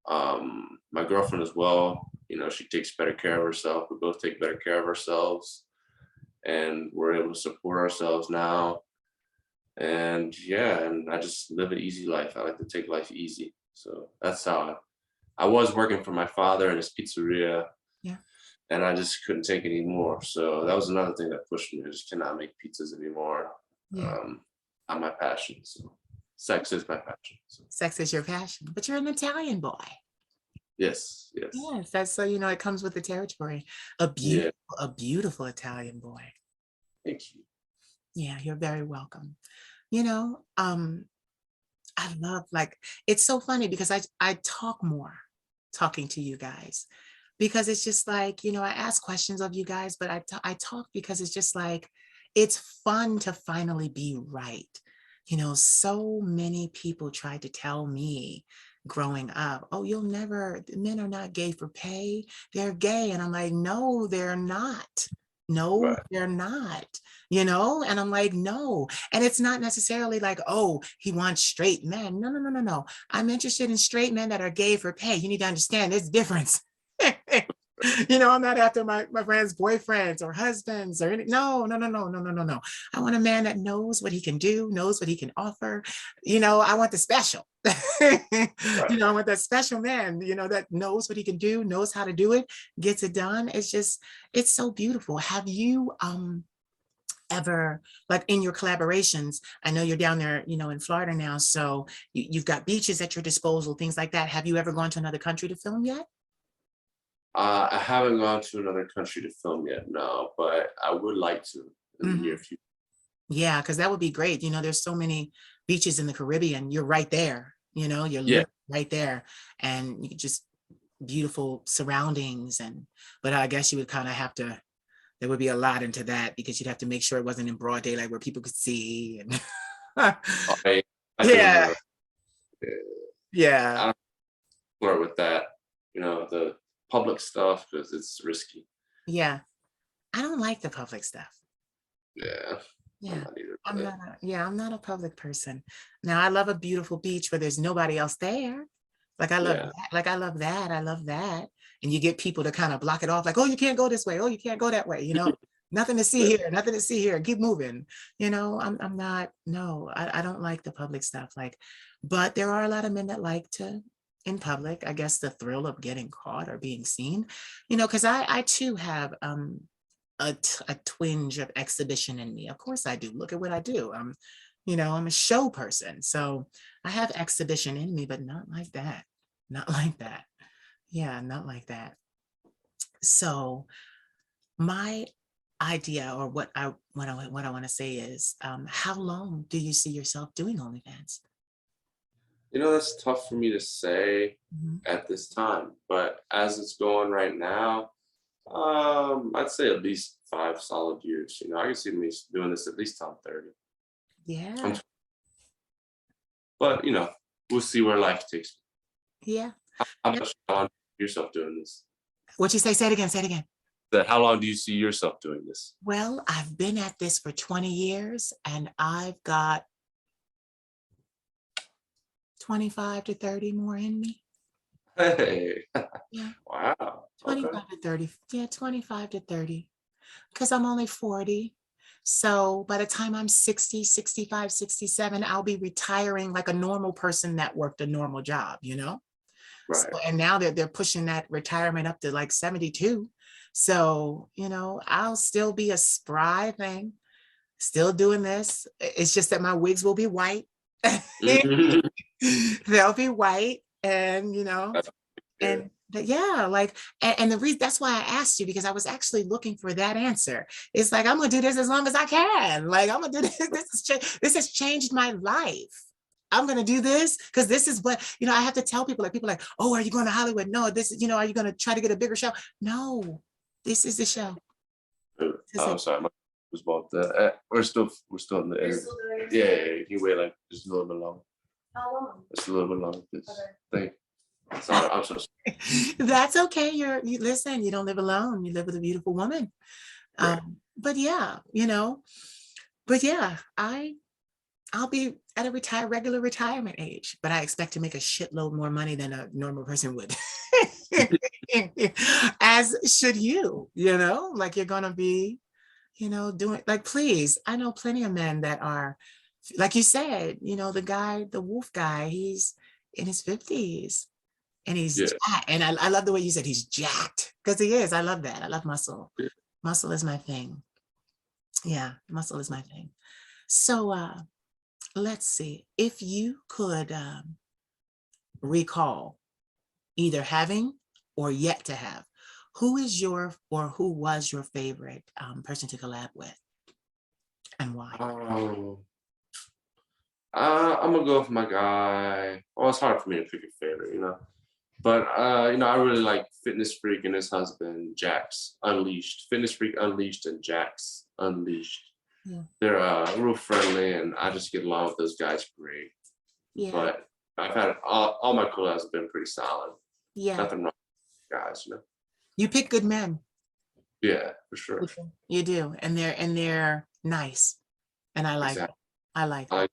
My girlfriend as well, she takes better care of herself. We both take better care of ourselves, and we're able to support ourselves now. And yeah, and I just live an easy life. I like to take life easy. So that's how I was working for my father in his pizzeria, Yeah. and I just couldn't take it anymore. So that was another thing that pushed me. I just cannot make pizzas anymore. Yeah. Not my passion. So sex is my passion. So Sex is your passion, but you're an Italian boy. yes, yes. Yes, that's so it comes with the territory. Yeah, A beautiful Italian boy. thank you. Yeah, you're very welcome. You know, I love like it's so funny because I talk more talking to you guys because it's just like, I ask questions of you guys, but I talk because it's just like it's fun to finally be right. So many people tried to tell me growing up, oh, men are not gay for pay, they're gay. And I'm like, no, they're not. No, Right. they're not, and I'm like, no. And it's not necessarily like, oh, he wants straight men. No, no, no, no, no. I'm interested in straight men that are gay for pay. You need to understand there's a difference. I'm not after my friends' boyfriends or husbands or any, no, no, no, no, no, no, no, no. I want a man that knows what he can do, knows what he can offer. I want the special. Right. I want that special man, that knows what he can do, knows how to do it, gets it done. It's so beautiful. Have you ever, like in your collaborations, I know you're down there, in Florida now, so you've got beaches at your disposal, things like that. Have you ever gone to another country to film yet? I haven't gone to another country to film yet, no, but I would like to in the Mhm. near future. Yeah, because that would be great. There's so many beaches in the Caribbean. You're right there. You're Yeah. literally right there, and you just beautiful surroundings. But I guess you would kind of have to. There would be a lot into that because you'd have to make sure it wasn't in broad daylight where people could see. And I can yeah, I yeah, don't flirt with that, the public stuff because it's risky. yeah. I don't like the public stuff. Yeah, I'm Yeah. not either. But I'm not a public person. Now I love a beautiful beach where there's nobody else there. Like I love yeah, that. Like I love that. I love that. And you get people to kind of block it off, like, oh, you can't go this way. Oh, you can't go that way. Nothing to see here, nothing to see here. Keep moving. I'm not, no, I don't like the public stuff. Like, but there are a lot of men that like to in public, I guess the thrill of getting caught or being seen, because I too have a twinge of exhibition in me. Of course I do. Look at what I do. I'm a show person. So I have exhibition in me, but not like that. Not like that. Yeah, not like that. So my idea or what I want to say is how long do you see yourself doing OnlyFans? that's tough for me to say Mhm. at this time, but as it's going right now, I'd say at least 5 solid years. I can see me doing this at least till I'm 30. Yeah, But we'll see where life takes me. yeah. How Yep. about Sean, yourself doing this? What you say? Say it again. Say it again. that? How long do you see yourself doing this? Well, I've been at this for 20 years and I've got 25 to 30 more in me. Hey, Yeah, wow. Okay. 25 to 30. Yeah, 25 to 30. Because I'm only 40. So by the time I'm 60, 65, 67, I'll be retiring like a normal person that worked a normal job, you know? So, Right. and now they're pushing that retirement up to like 72. So, you know, I'll still be a spry thing, still doing this. It's just that my wigs will be white. Mhm. They'll be white and, you know, Yeah. and yeah, like, and the reason that's why I asked you, because I was actually looking for that answer. It's like, I'm gonna do this as long as I can. Like, I'm gonna do this. This has changed my life. I'm gonna do this because this is what, you know, I have to tell people, like, people are like, oh, are you going to Hollywood? No, this is, you know, are you gonna try to get a bigger show? No, this is the show. This is Oh, it. sorry, my was about that. We're still in the interview. Yeah, you can wait like just a little bit longer. How long? Just a little bit longer, please. Okay. Thank you. Sorry, I'm so sorry. That's okay. You listen, you don't live alone. You live with a beautiful woman. Right. But yeah, you know, but yeah, I'll be at a regular retirement age, but I expect to make a shitload more money than a normal person would. As should you, you know, like you're gonna be, you know, doing, like, please, I know plenty of men that are, like you said, you know, the guy, the wolf guy, he's in his 50s and he's Yeah. jacked. And I love the way you said he's jacked, because he is. I love that. I love muscle. Yeah. Muscle is my thing. Yeah, muscle is my thing. So let's see, if you could recall either having or yet to have, who is your, or who was your favorite person to collab with and why? I'm gonna go with my guy. Well, it's hard for me to pick a favorite, you know. But you know, I really like Fitness Freak and his husband Jax Unleashed. Fitness Freak Unleashed and Jax Unleashed. Yeah. They're real friendly, and I just get along with those guys great. Yeah. But I've had all my collabs have been pretty solid. Yeah. Nothing wrong with guys, you know. You pick good men. Yeah, for sure. You do. And they're nice. And I like Exactly. that. I like I that. like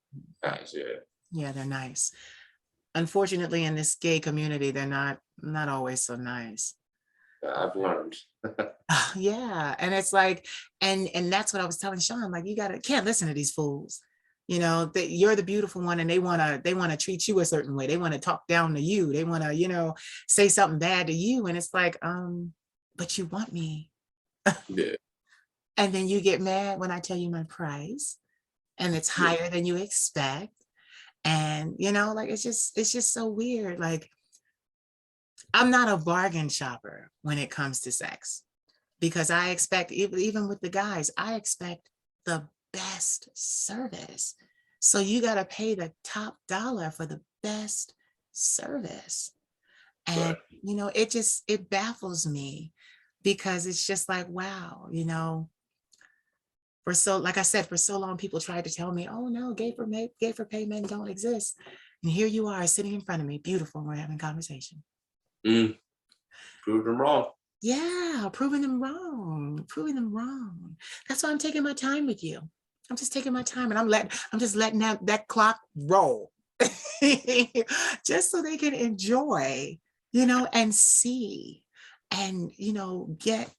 guys, yeah. Yeah, they're nice. Unfortunately, in this gay community, they're not always so nice. I've learned. Yeah, and it's like, and that's what I was telling Sean, like, you can't listen to these fools, you know, that you're the beautiful one and they want to treat you a certain way. They want to talk down to you. They want to, you know, say something bad to you. And it's like, but you want me. Yeah. And then you get mad when I tell you my price and it's higher than you expect. And, you know, like, it's just so weird. Like, I'm not a bargain shopper when it comes to sex, because I expect, even with the guys, I expect the best service. So you got to pay the top dollar for the best service. And, Right. you know, it baffles me, because it's just like, wow, you know, like I said, for so long, people tried to tell me, oh no, gay for pay men don't exist. And here you are sitting in front of me, beautiful, and we're having conversation. Proved them wrong. Yeah, proving them wrong. That's why I'm taking my time with you. I'm just taking my time, and I'm just letting that clock roll. Just so they can enjoy, you know, and see, and, you know, get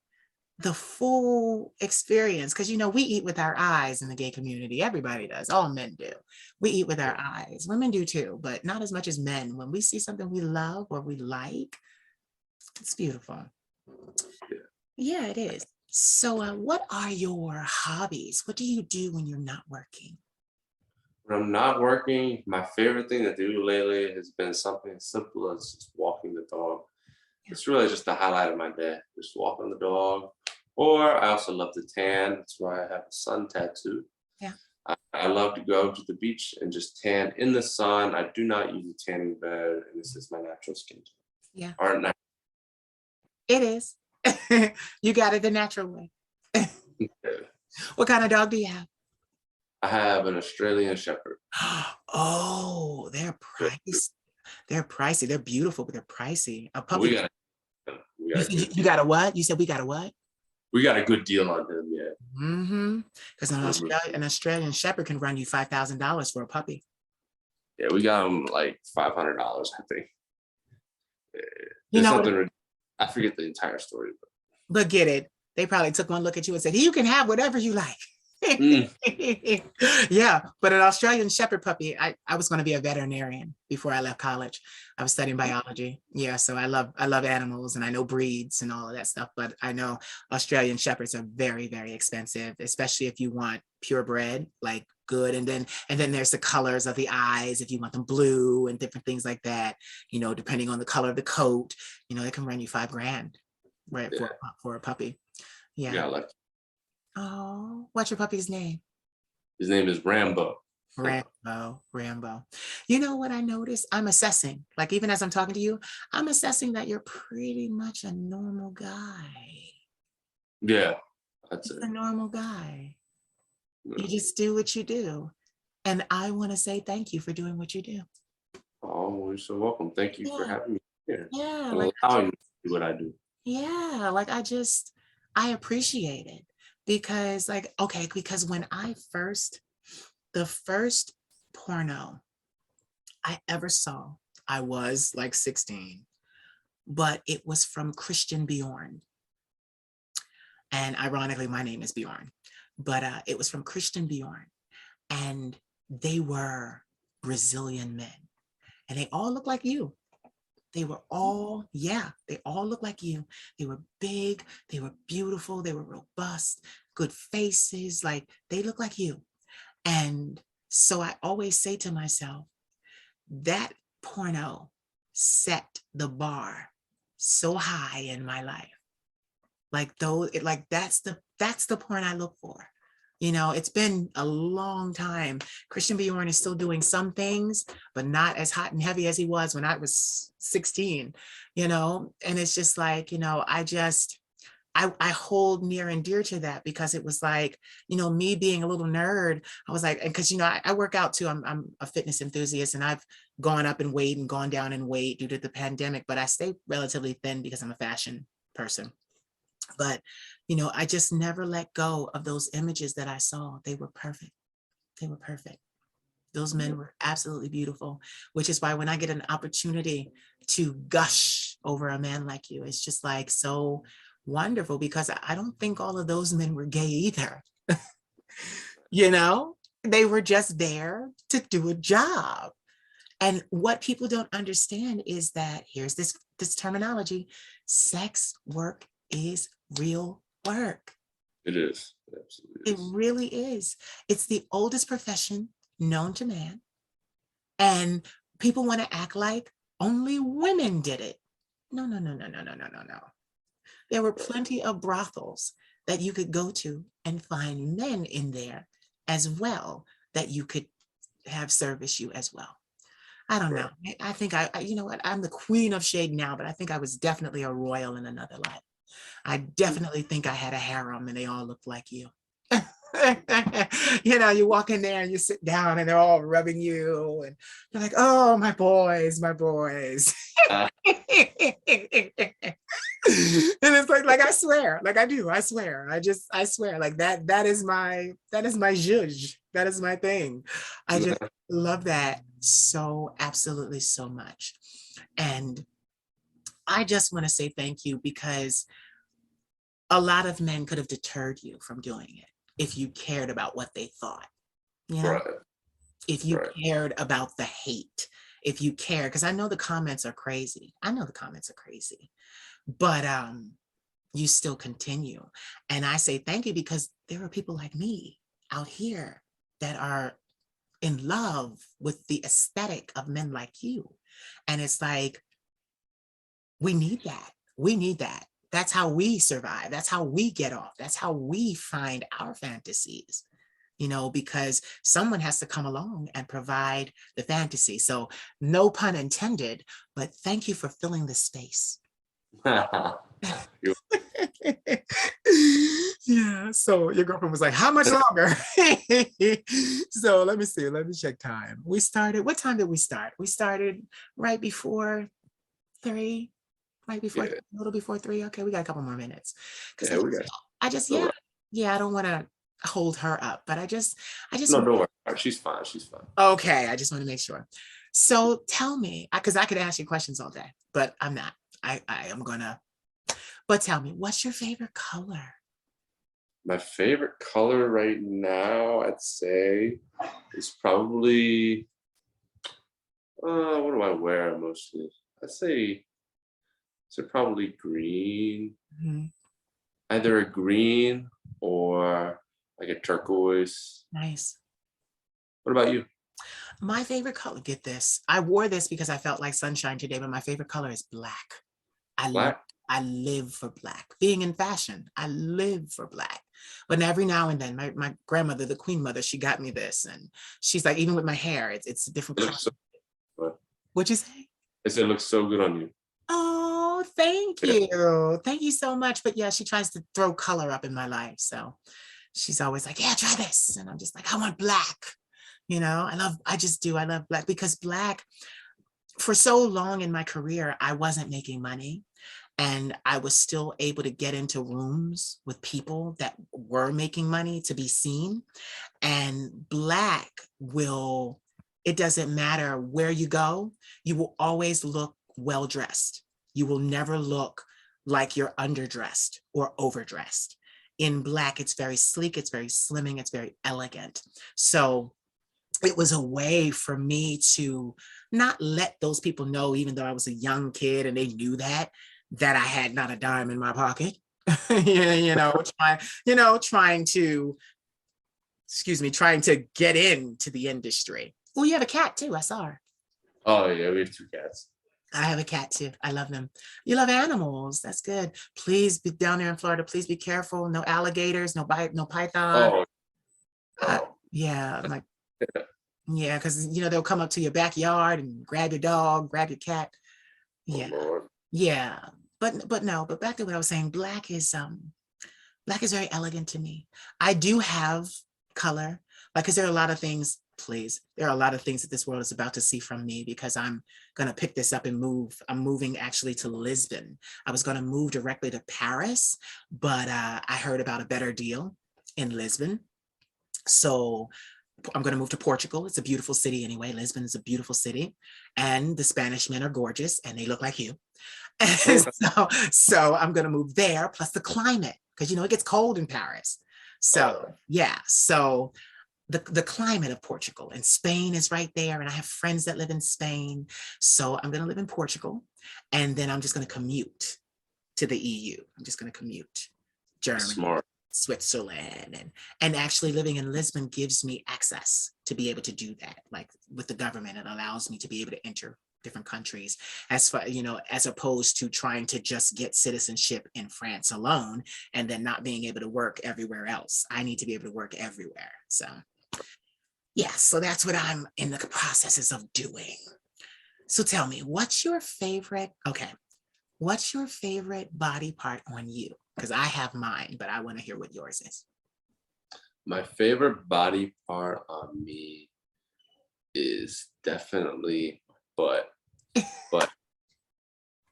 the full experience. Because, you know, we eat with our eyes in the gay community. Everybody does. All men do. We eat with our eyes. Women do too, but not as much as men. When we see something we love or we like, it's beautiful. Yeah, it is. So what are your hobbies? What do you do when you're not working? When I'm not working, my favorite thing to do lately has been something as simple as just walking the dog. It's really just the highlight of my day, just walking the dog. Or I also love to tan. That's why I have a sun tattoo. Yeah. I love to go to the beach and just tan in the sun. I do not use a tanning bed, and this is my natural skin tone. Yeah. Or not. It is. You got it the natural way. What kind of dog do you have? I have an Australian Shepherd. Oh, they're pricey. They're pricey. They're beautiful, but they're pricey. A puppy. We got You got a what? You said we got a what? We got a good deal on him, yeah. Mm-hmm. Because an Australian Shepherd can run you $5,000 for a puppy. Yeah, we got him like $500, I think. You There's know, something, I forget the entire story. but get it. They probably took one look at you and said, you can have whatever you like. Yeah, but an Australian Shepherd puppy, I was going to be a veterinarian before I left college. I was studying biology. Yeah, so I love animals and I know breeds and all of that stuff, but I know Australian Shepherds are very, very expensive, especially if you want purebred, like good. And then there's the colors of the eyes, if you want them blue and different things like that, you know, depending on the color of the coat, you know, it can run you $5,000, right? Yeah. For a puppy. Yeah. Yeah, like Oh, what's your puppy's name? his name is Rambo. Rambo. You know what I noticed? I'm assessing, like even as I'm talking to you, I'm assessing that you're pretty much a normal guy. Yeah, that's it. A normal guy. You just do what you do. And I want to say thank you for doing what you do. Oh, you're so welcome. Thank you for having me here. Yeah. And Like, allowing me to do what I do. yeah, like I appreciate it because because when the first porno I ever saw, I was like 16, but it was from Christian Bjorn. And ironically, my name is Bjorn, but it was from Christian Bjorn. And they were Brazilian men. And they all look like you. They all look like you. They were big, they were beautiful, they were robust, good faces, like they look like you. And so I always say to myself, that porno set the bar so high in my life. That's the porn I look for. You know, it's been a long time. Christian Bjorn is still doing some things, but not as hot and heavy as he was when I was 16, you know? And it's just like, you know, I hold near and dear to that because it was like, you know, me being a little nerd, I was like, because, you know, I work out too. I'm a fitness enthusiast and I've gone up in weight and gone down in weight due to the pandemic, but I stay relatively thin because I'm a fashion person. But, you know, I just never let go of those images that I saw. They were perfect. They were perfect. Those men were absolutely beautiful, which is why when I get an opportunity to gush over a man like you, it's just like so wonderful because I don't think all of those men were gay either. You know, they were just there to do a job. And what people don't understand is that here's this terminology: sex work is real work. It is. Absolutely. It really is. It's the oldest profession known to man. And people want to act like only women did it. No. There were plenty of brothels that you could go to and find men in there as well that you could have service you as well. I don't know. I think you know what? I'm the queen of shade now, but I think I was definitely a royal in another life. I definitely think I had a harem and they all looked like you. You know, you walk in there and you sit down and they're all rubbing you and you're like, oh, my boys. And it's like I swear, like I do, I swear, I swear, like that is my zhuzh. That is my thing. I just love that so absolutely so much. And I just want to say thank you because a lot of men could have deterred you from doing it if you cared about what they thought, you know, if you cared about the hate, if you care, because I know the comments are crazy. But you still continue. And I say thank you because there are people like me out here that are in love with the aesthetic of men like you. And it's like, we need that. That's how we survive. That's how we get off. That's how we find our fantasies, you know, because someone has to come along and provide the fantasy. So no pun intended, but thank you for filling the space. Yeah, so your girlfriend was like, how much longer? So let me see, let me check time. What time did we start? We started right before 3, a little before 3. Okay, we got a couple more minutes. Yeah, we got. I just, All yeah, right. yeah, I don't want to hold her up, but I just, No, don't worry. She's fine. She's fine. okay, I just want to make sure. So tell me, because I could ask you questions all day, but I'm not. I am gonna, but tell me, what's your favorite color? My favorite color right now, I'd say, is probably what do I wear mostly? I'd say probably green, Mhm. either a green or like a turquoise. Nice. What about you? My favorite color, get this. I wore this because I felt like sunshine today, but my favorite color is black. I love, Black? I live for black. Being in fashion, I live for black. But every now and then, my grandmother, the queen mother, she got me this. And she's like, even with my hair, it's a different It color. looks so good. What'd you say? I said it looks so good on you. Oh, thank Yeah. you. Thank you so much. But yeah, she tries to throw color up in my life. So she's always like, yeah, try this. And I'm just like, I want black. I just do. I love black because black, for so long in my career, I wasn't making money. And I was still able to get into rooms with people that were making money to be seen. And black will, it doesn't matter where you go, you will always look well dressed. You will never look like you're underdressed or overdressed. In black, it's very sleek, it's very slimming, it's very elegant. So it was a way for me to not let those people know, even though I was a young kid and they knew that I had not a dime in my pocket. Trying to, excuse me, trying to get into the industry. Oh, you have a cat too. I saw her. Oh yeah, we have 2 cats. I have a cat too. I love them. You love animals. That's good. Please be down there in Florida. Please be careful. No alligators, no python. Oh, Uh, oh. yeah, like, yeah, because they'll come up to your backyard and grab your dog, grab your cat. Oh Yeah, Lord. yeah. But back to what I was saying, black is very elegant to me. I do have color, like, because there are a lot of things, please, there are a lot of things that this world is about to see from me because I'm going to pick this up and move. I'm moving actually to Lisbon. I was going to move directly to Paris, but I heard about a better deal in Lisbon. So I'm going to move to Portugal. It's a beautiful city anyway. Lisbon is a beautiful city. And the Spanish men are gorgeous and they look like you. Okay. So I'm going to move there, plus the climate, because it gets cold in Paris. So yeah, so the climate of Portugal, and Spain is right there. And I have friends that live in Spain. So I'm going to live in Portugal. And then I'm just going to commute to the EU. I'm just going to commute. Germany, Smart. Switzerland, and actually living in Lisbon gives me access to be able to do that. Like with the government, it allows me to be able to enter different countries as opposed to trying to just get citizenship in France alone and then not being able to work everywhere else. I need to be able to work everywhere. So yeah, so that's what I'm in the processes of doing. So tell me, what's your favorite body part on you? Because I have mine, but I want to hear what yours is. My favorite body part on me is definitely butt.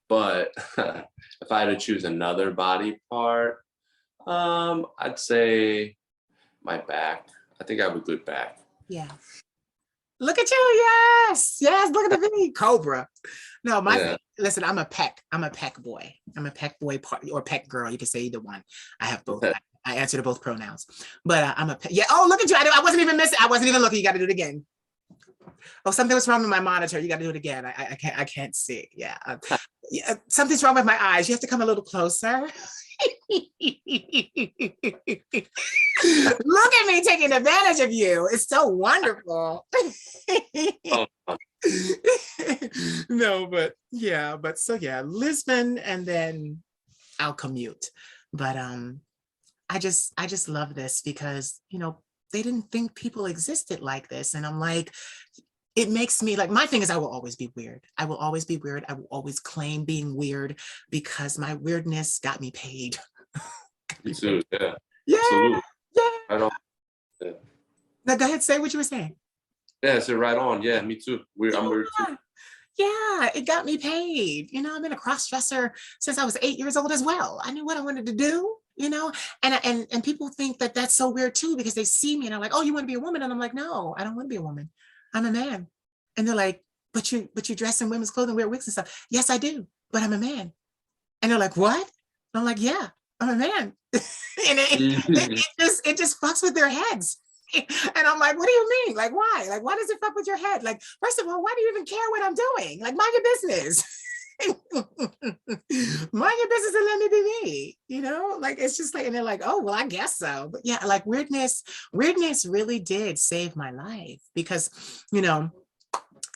But if I had to choose another body part, I'd say my back. I think I have a good back. Yeah. Look at you. Yes. Look at the me. Cobra. No, listen, I'm a peck boy. I'm a peck boy or peck girl. You can say either one. I have both. I answer to both pronouns, but I'm a peck. Yeah. Oh, look at you. I wasn't even missing. I wasn't even looking. You got to do it again. Oh, something was wrong with my monitor. You got to do it again. I can't see. Yeah. Yeah. Something's wrong with my eyes. You have to come a little closer. Look at me taking advantage of you. It's so wonderful. No, but yeah, Lisbon, and then I'll commute. But I just love this because they didn't think people existed like this. And I'm like, it makes me like, my thing is I will always be weird. I will always be weird. I will always claim being weird because my weirdness got me paid. Me too. Yeah. Yeah. Absolutely. Yeah. Right on. Yeah. Now go ahead, say what you were saying. Yeah, so right on. Yeah, me too. I'm weird too. Yeah, it got me paid. I've been a cross-dresser since I was 8 years old as well. I knew what I wanted to do. you know, and people think that that's so weird too, because they see me and I'm like, oh, you want to be a woman? And I'm like, no, I don't want to be a woman. I'm a man. And they're like, but you dress in women's clothing, wear wigs and stuff. Yes, I do, but I'm a man. And they're like, what? And I'm like, yeah, I'm a man. And it just fucks with their heads. And I'm like, what do you mean? Like, why? Like, why does it fuck with your head? Like, first of all, why do you even care what I'm doing? Like, mind your business. Mind your business and let me be me, you know? Like, it's just like, and they're like, oh, well, I guess so. But yeah, like weirdness really did save my life because, you know,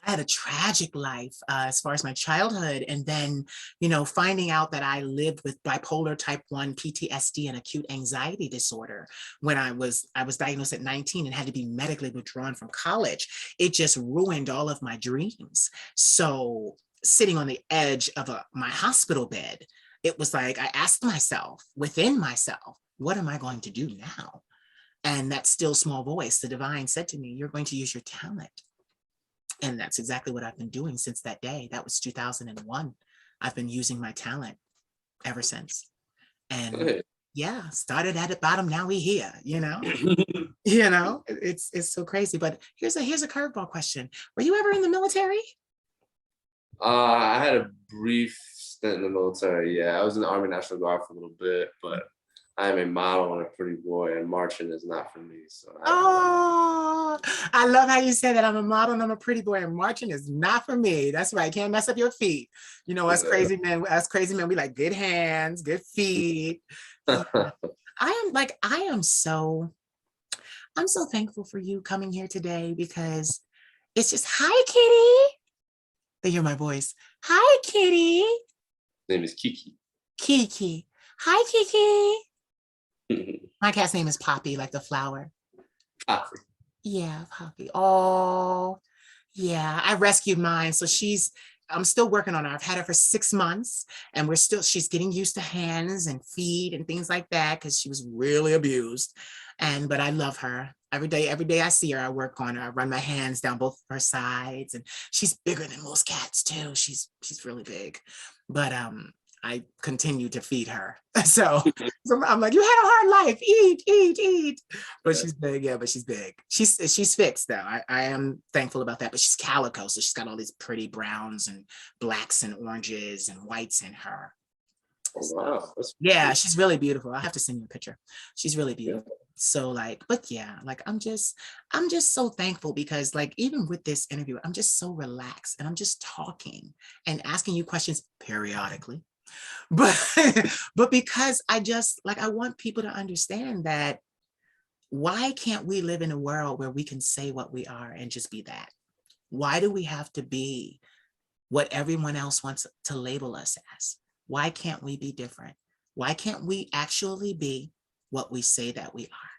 I had a tragic life as far as my childhood. And then, you know, finding out that I lived with bipolar type 1 PTSD and acute anxiety disorder when I was diagnosed at 19 and had to be medically withdrawn from college, it just ruined all of my dreams. So sitting on the edge of my hospital bed, it was like, I asked myself within myself, what am I going to do now? And that still small voice, the divine said to me, you're going to use your talent. And that's exactly what I've been doing since that day. That was 2001. I've been using my talent ever since. And Good. yeah, started at the bottom, now we here, you know? You know, it's so crazy. But here's a curveball question. Were you ever in the military? I had a brief stint in the military. Yeah, I was in the Army National Guard for a little bit, but I am a model and a pretty boy, and marching is not for me. So Oh, I love how you say that. I'm a model and I'm a pretty boy, and marching is not for me. That's right. Can't mess up your feet. You know, us crazy men, we like good hands, good feet. Yeah. I'm so thankful for you coming here today because it's just, hi, kitty. They hear my voice. Hi, kitty. His name is Kiki. Kiki. Hi, Kiki. My cat's name is Poppy, like the flower. Poppy. Yeah, Poppy. Oh, yeah. I rescued mine. So I'm still working on her. I've had her for 6 months and she's getting used to hands and feet and things like that because she was really abused. But I love her. Every day I see her, I work on her. I run my hands down both of her sides, and she's bigger than most cats too. She's really big. But I continue to feed her. So I'm like, you had a hard life. Eat, eat, eat. But she's big. Yeah, but she's big. She's fixed though. I am thankful about that. But she's calico, so she's got all these pretty browns and blacks and oranges and whites in her. Oh, wow. Yeah, she's really beautiful. I'll have to send you a picture. She's really beautiful. So like, but yeah, like I'm just so thankful because like even with this interview, I'm just so relaxed and I'm just talking and asking you questions periodically. But because I want people to understand that why can't we live in a world where we can say what we are and just be that? Why do we have to be what everyone else wants to label us as? Why can't we be different? Why can't we actually be what we say that we are?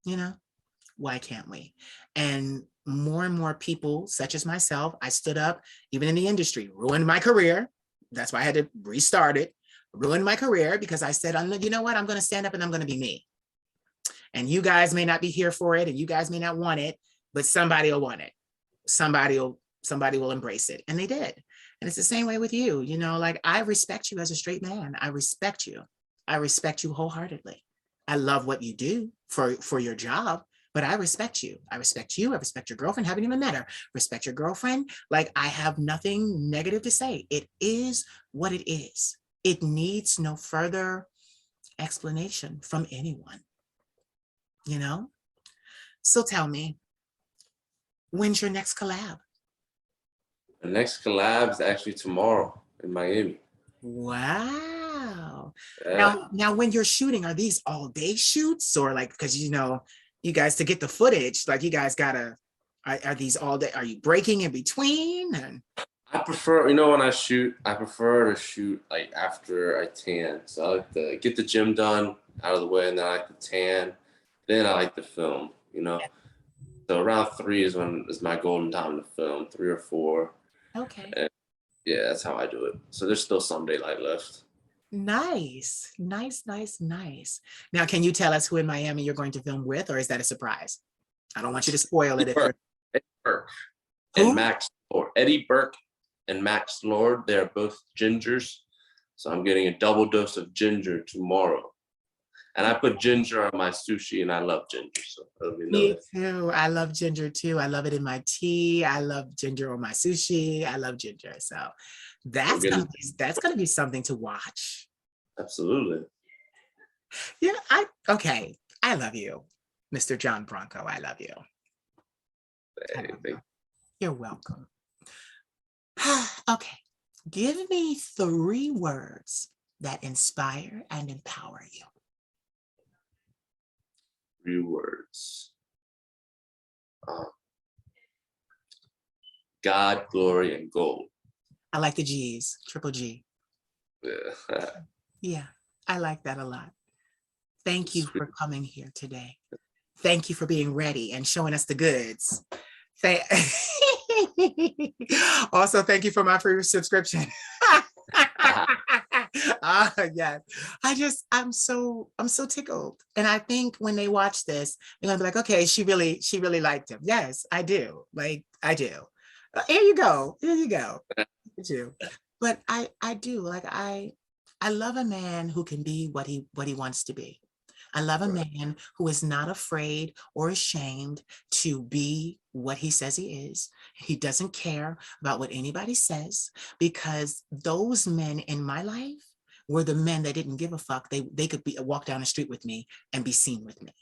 You know, why can't we? And more people, such as myself, I stood up, even in the industry, ruined my career. That's why I had to restart it, ruined my career because I said, you know what, I'm going to stand up and I'm going to be me. And you guys may not be here for it and you guys may not want it, but somebody will want it. Somebody will embrace it. And they did. And it's the same way with you. You know, like I respect you as a straight man. I respect you. I respect you wholeheartedly. I love what you do for your job, but I respect you. I respect you. I respect your girlfriend. Haven't even met her. Respect your girlfriend. Like I have nothing negative to say. It is what it is. It needs no further explanation from anyone, you know? So tell me, when's your next collab? The next collab is actually tomorrow in Miami. Wow. Yeah. Now when you're shooting, are these all day shoots or like, because you know, you guys to get the footage, like you guys gotta, are these all day, are you breaking in between? And I prefer, you know, when I shoot, I prefer to shoot like after I tan. So I like to get the gym done out of the way and then I like to tan. Then I like to film, you know. So around 3 is my golden time to film, 3 or 4. okay. And yeah, that's how I do it. So there's still some daylight left. Nice. Now, can you tell us who in Miami you're going to film with, or is that a surprise? I don't want you to spoil it. Eddie Burke Who? and Max Lord. Eddie Burke and Max Lord. They're both gingers. So I'm getting a double dose of ginger tomorrow. And I put ginger on my sushi, and I love ginger. So let me know Me that. too. I love ginger too. I love it in my tea. I love ginger on my sushi. I love ginger. So I'm getting that's gonna be something to watch. absolutely. Yeah, okay. I love you, Mr. John Bronco. I love you. I love you. You're welcome. Okay. Give me 3 words that inspire and empower you. 3 words. God, glory, and gold. I like the G's, triple G. Yeah. Yeah, I like that a lot. Thank you Sweet. for coming here today. Thank you for being ready and showing us the goods. Also, thank you for my free subscription. Yeah, I'm so tickled. And I think when they watch this, they're gonna be like, okay, she really liked him. Yes, I do. Like, I do. Here you go. Here you go. I do. But I do. Like, I love a man who can be what he wants to be. I love a man who is not afraid or ashamed to be what he says he is. He doesn't care about what anybody says, because those men in my life were the men that didn't give a fuck. They could walk down the street with me and be seen with me,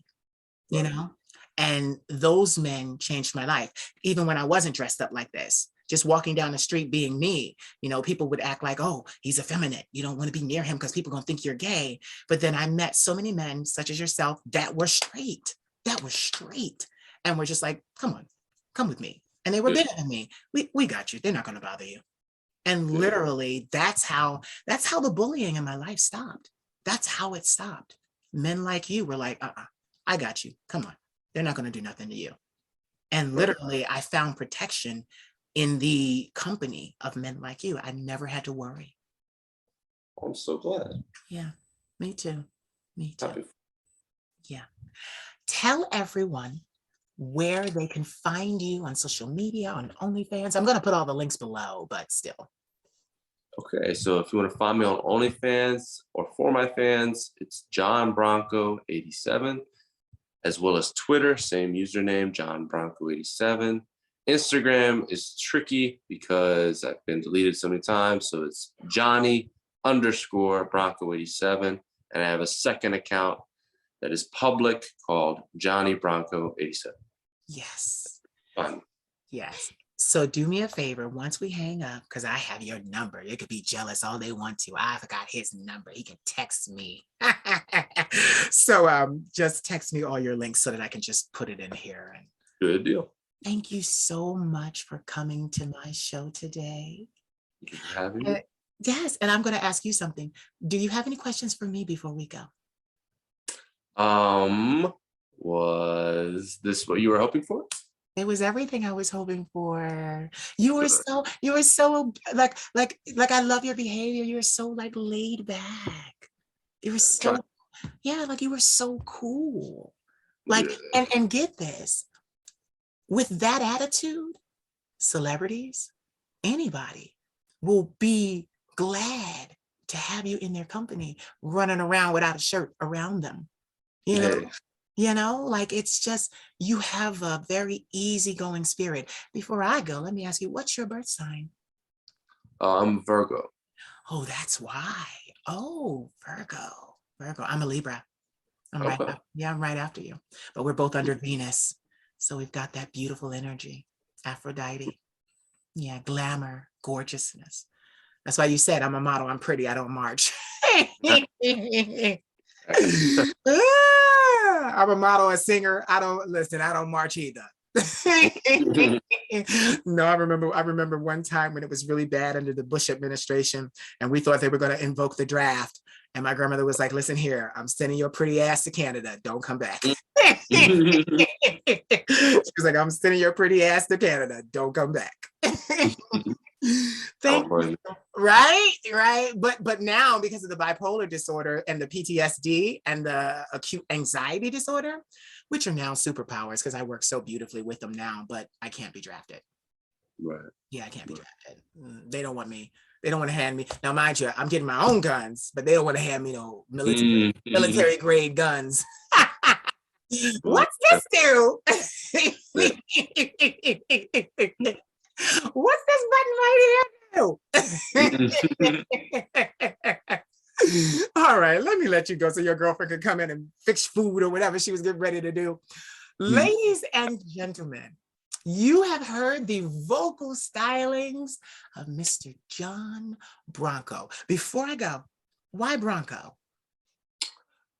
you know? And those men changed my life. Even when I wasn't dressed up like this, just walking down the street being me, you know, people would act like, oh, he's effeminate. You don't want to be near him because people are going to think you're gay. But then I met so many men, such as yourself, that were straight, And we're just like, come on, come with me. And they were bigger than me. We got you. They're not going to bother you. And literally, that's how the bullying in my life stopped. That's how it stopped. Men like you were like, I got you. Come on. They're not going to do nothing to you. And literally, I found protection in the company of men like you. I never had to worry. I'm so glad. Yeah, me too. Me too. Happy. Yeah. Tell everyone where they can find you on social media, on OnlyFans. I'm going to put all the links below, but still. Okay, so if you want to find me on OnlyFans or for my fans, it's John Bronco 87, as well as Twitter, same username, John Bronco 87. Instagram is tricky because I've been deleted so many times, so it's Johnny_Bronco 87, and I have a second account that is public called Johnny Bronco 87. Yes. Fun. Yes. So do me a favor, once we hang up, because I have your number. They could be jealous all they want to. I forgot his number. He can text me. So just text me all your links so that I can just put it in here. And Good deal. thank you so much for coming to my show today. Thank you for having me. Yes, and I'm going to ask you something. Do you have any questions for me before we go? Was this what you were hoping for? It was everything I was hoping for. You were so like I love your behavior. You're so like laid back. You were so, yeah, like you were so cool. Like, and get this, with that attitude, celebrities, anybody will be glad to have you in their company, running around without a shirt around them. You know? Hey. You know, like, it's just, you have a very easygoing spirit. Before I go, let me ask you, what's your birth sign? I'm Virgo. Oh, that's why. Oh, Virgo. I'm a Libra. I'm right. I'm right after you. But we're both under Venus. So we've got that beautiful energy. Aphrodite. Yeah, glamour, gorgeousness. That's why you said I'm a model. I'm pretty. I don't march. I'm a model, a singer. I don't march either. No, I remember one time when it was really bad under the Bush administration, and we thought they were going to invoke the draft. And my grandmother was like, listen here, I'm sending your pretty ass to Canada. Don't come back. She was like, I'm sending your pretty ass to Canada. Don't come back. Thank you. Right. But now, because of the bipolar disorder and the PTSD and the acute anxiety disorder, which are now superpowers because I work so beautifully with them now, but I can't be drafted. Right. Yeah, I can't be drafted. They don't want me. They don't want to hand me. Now, mind you, I'm getting my own guns, but they don't want to hand me no military grade guns. What's this do? What's this button right here do? All right, let me let you go so your girlfriend could come in and fix food or whatever she was getting ready to do. Ladies and gentlemen, you have heard the vocal stylings of Mr. John Bronco. Before I go, why Bronco?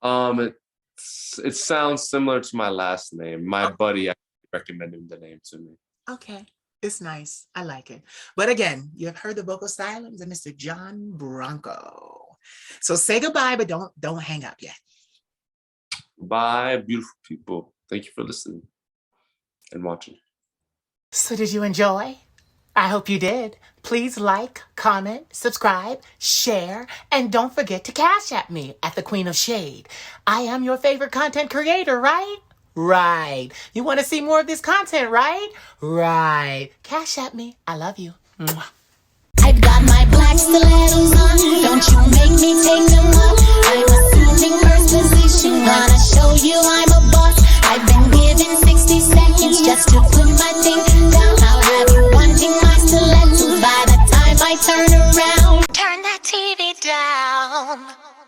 It sounds similar to my last name. My buddy actually recommended the name to me. Okay, it's nice. I like it. But again, you have heard the vocal stylings of Mr. John Bronco. So say goodbye, but don't hang up yet. Bye, beautiful people. Thank you for listening and watching. So did you enjoy? I hope you did. Please like, comment, subscribe, share, and don't forget to cash at me at the Queen of Shade. I am your favorite content creator, right? Right. You want to see more of this content, right? Right. Cash at me. I love you. Mwah. I've got my black stilettos on. Don't you make me take them off. I'm assuming first position. Gonna show you I'm a boss. I've been given 60 seconds just to put my thing down. I'll have you wanting my stilettos by the time I turn around. Turn that TV down.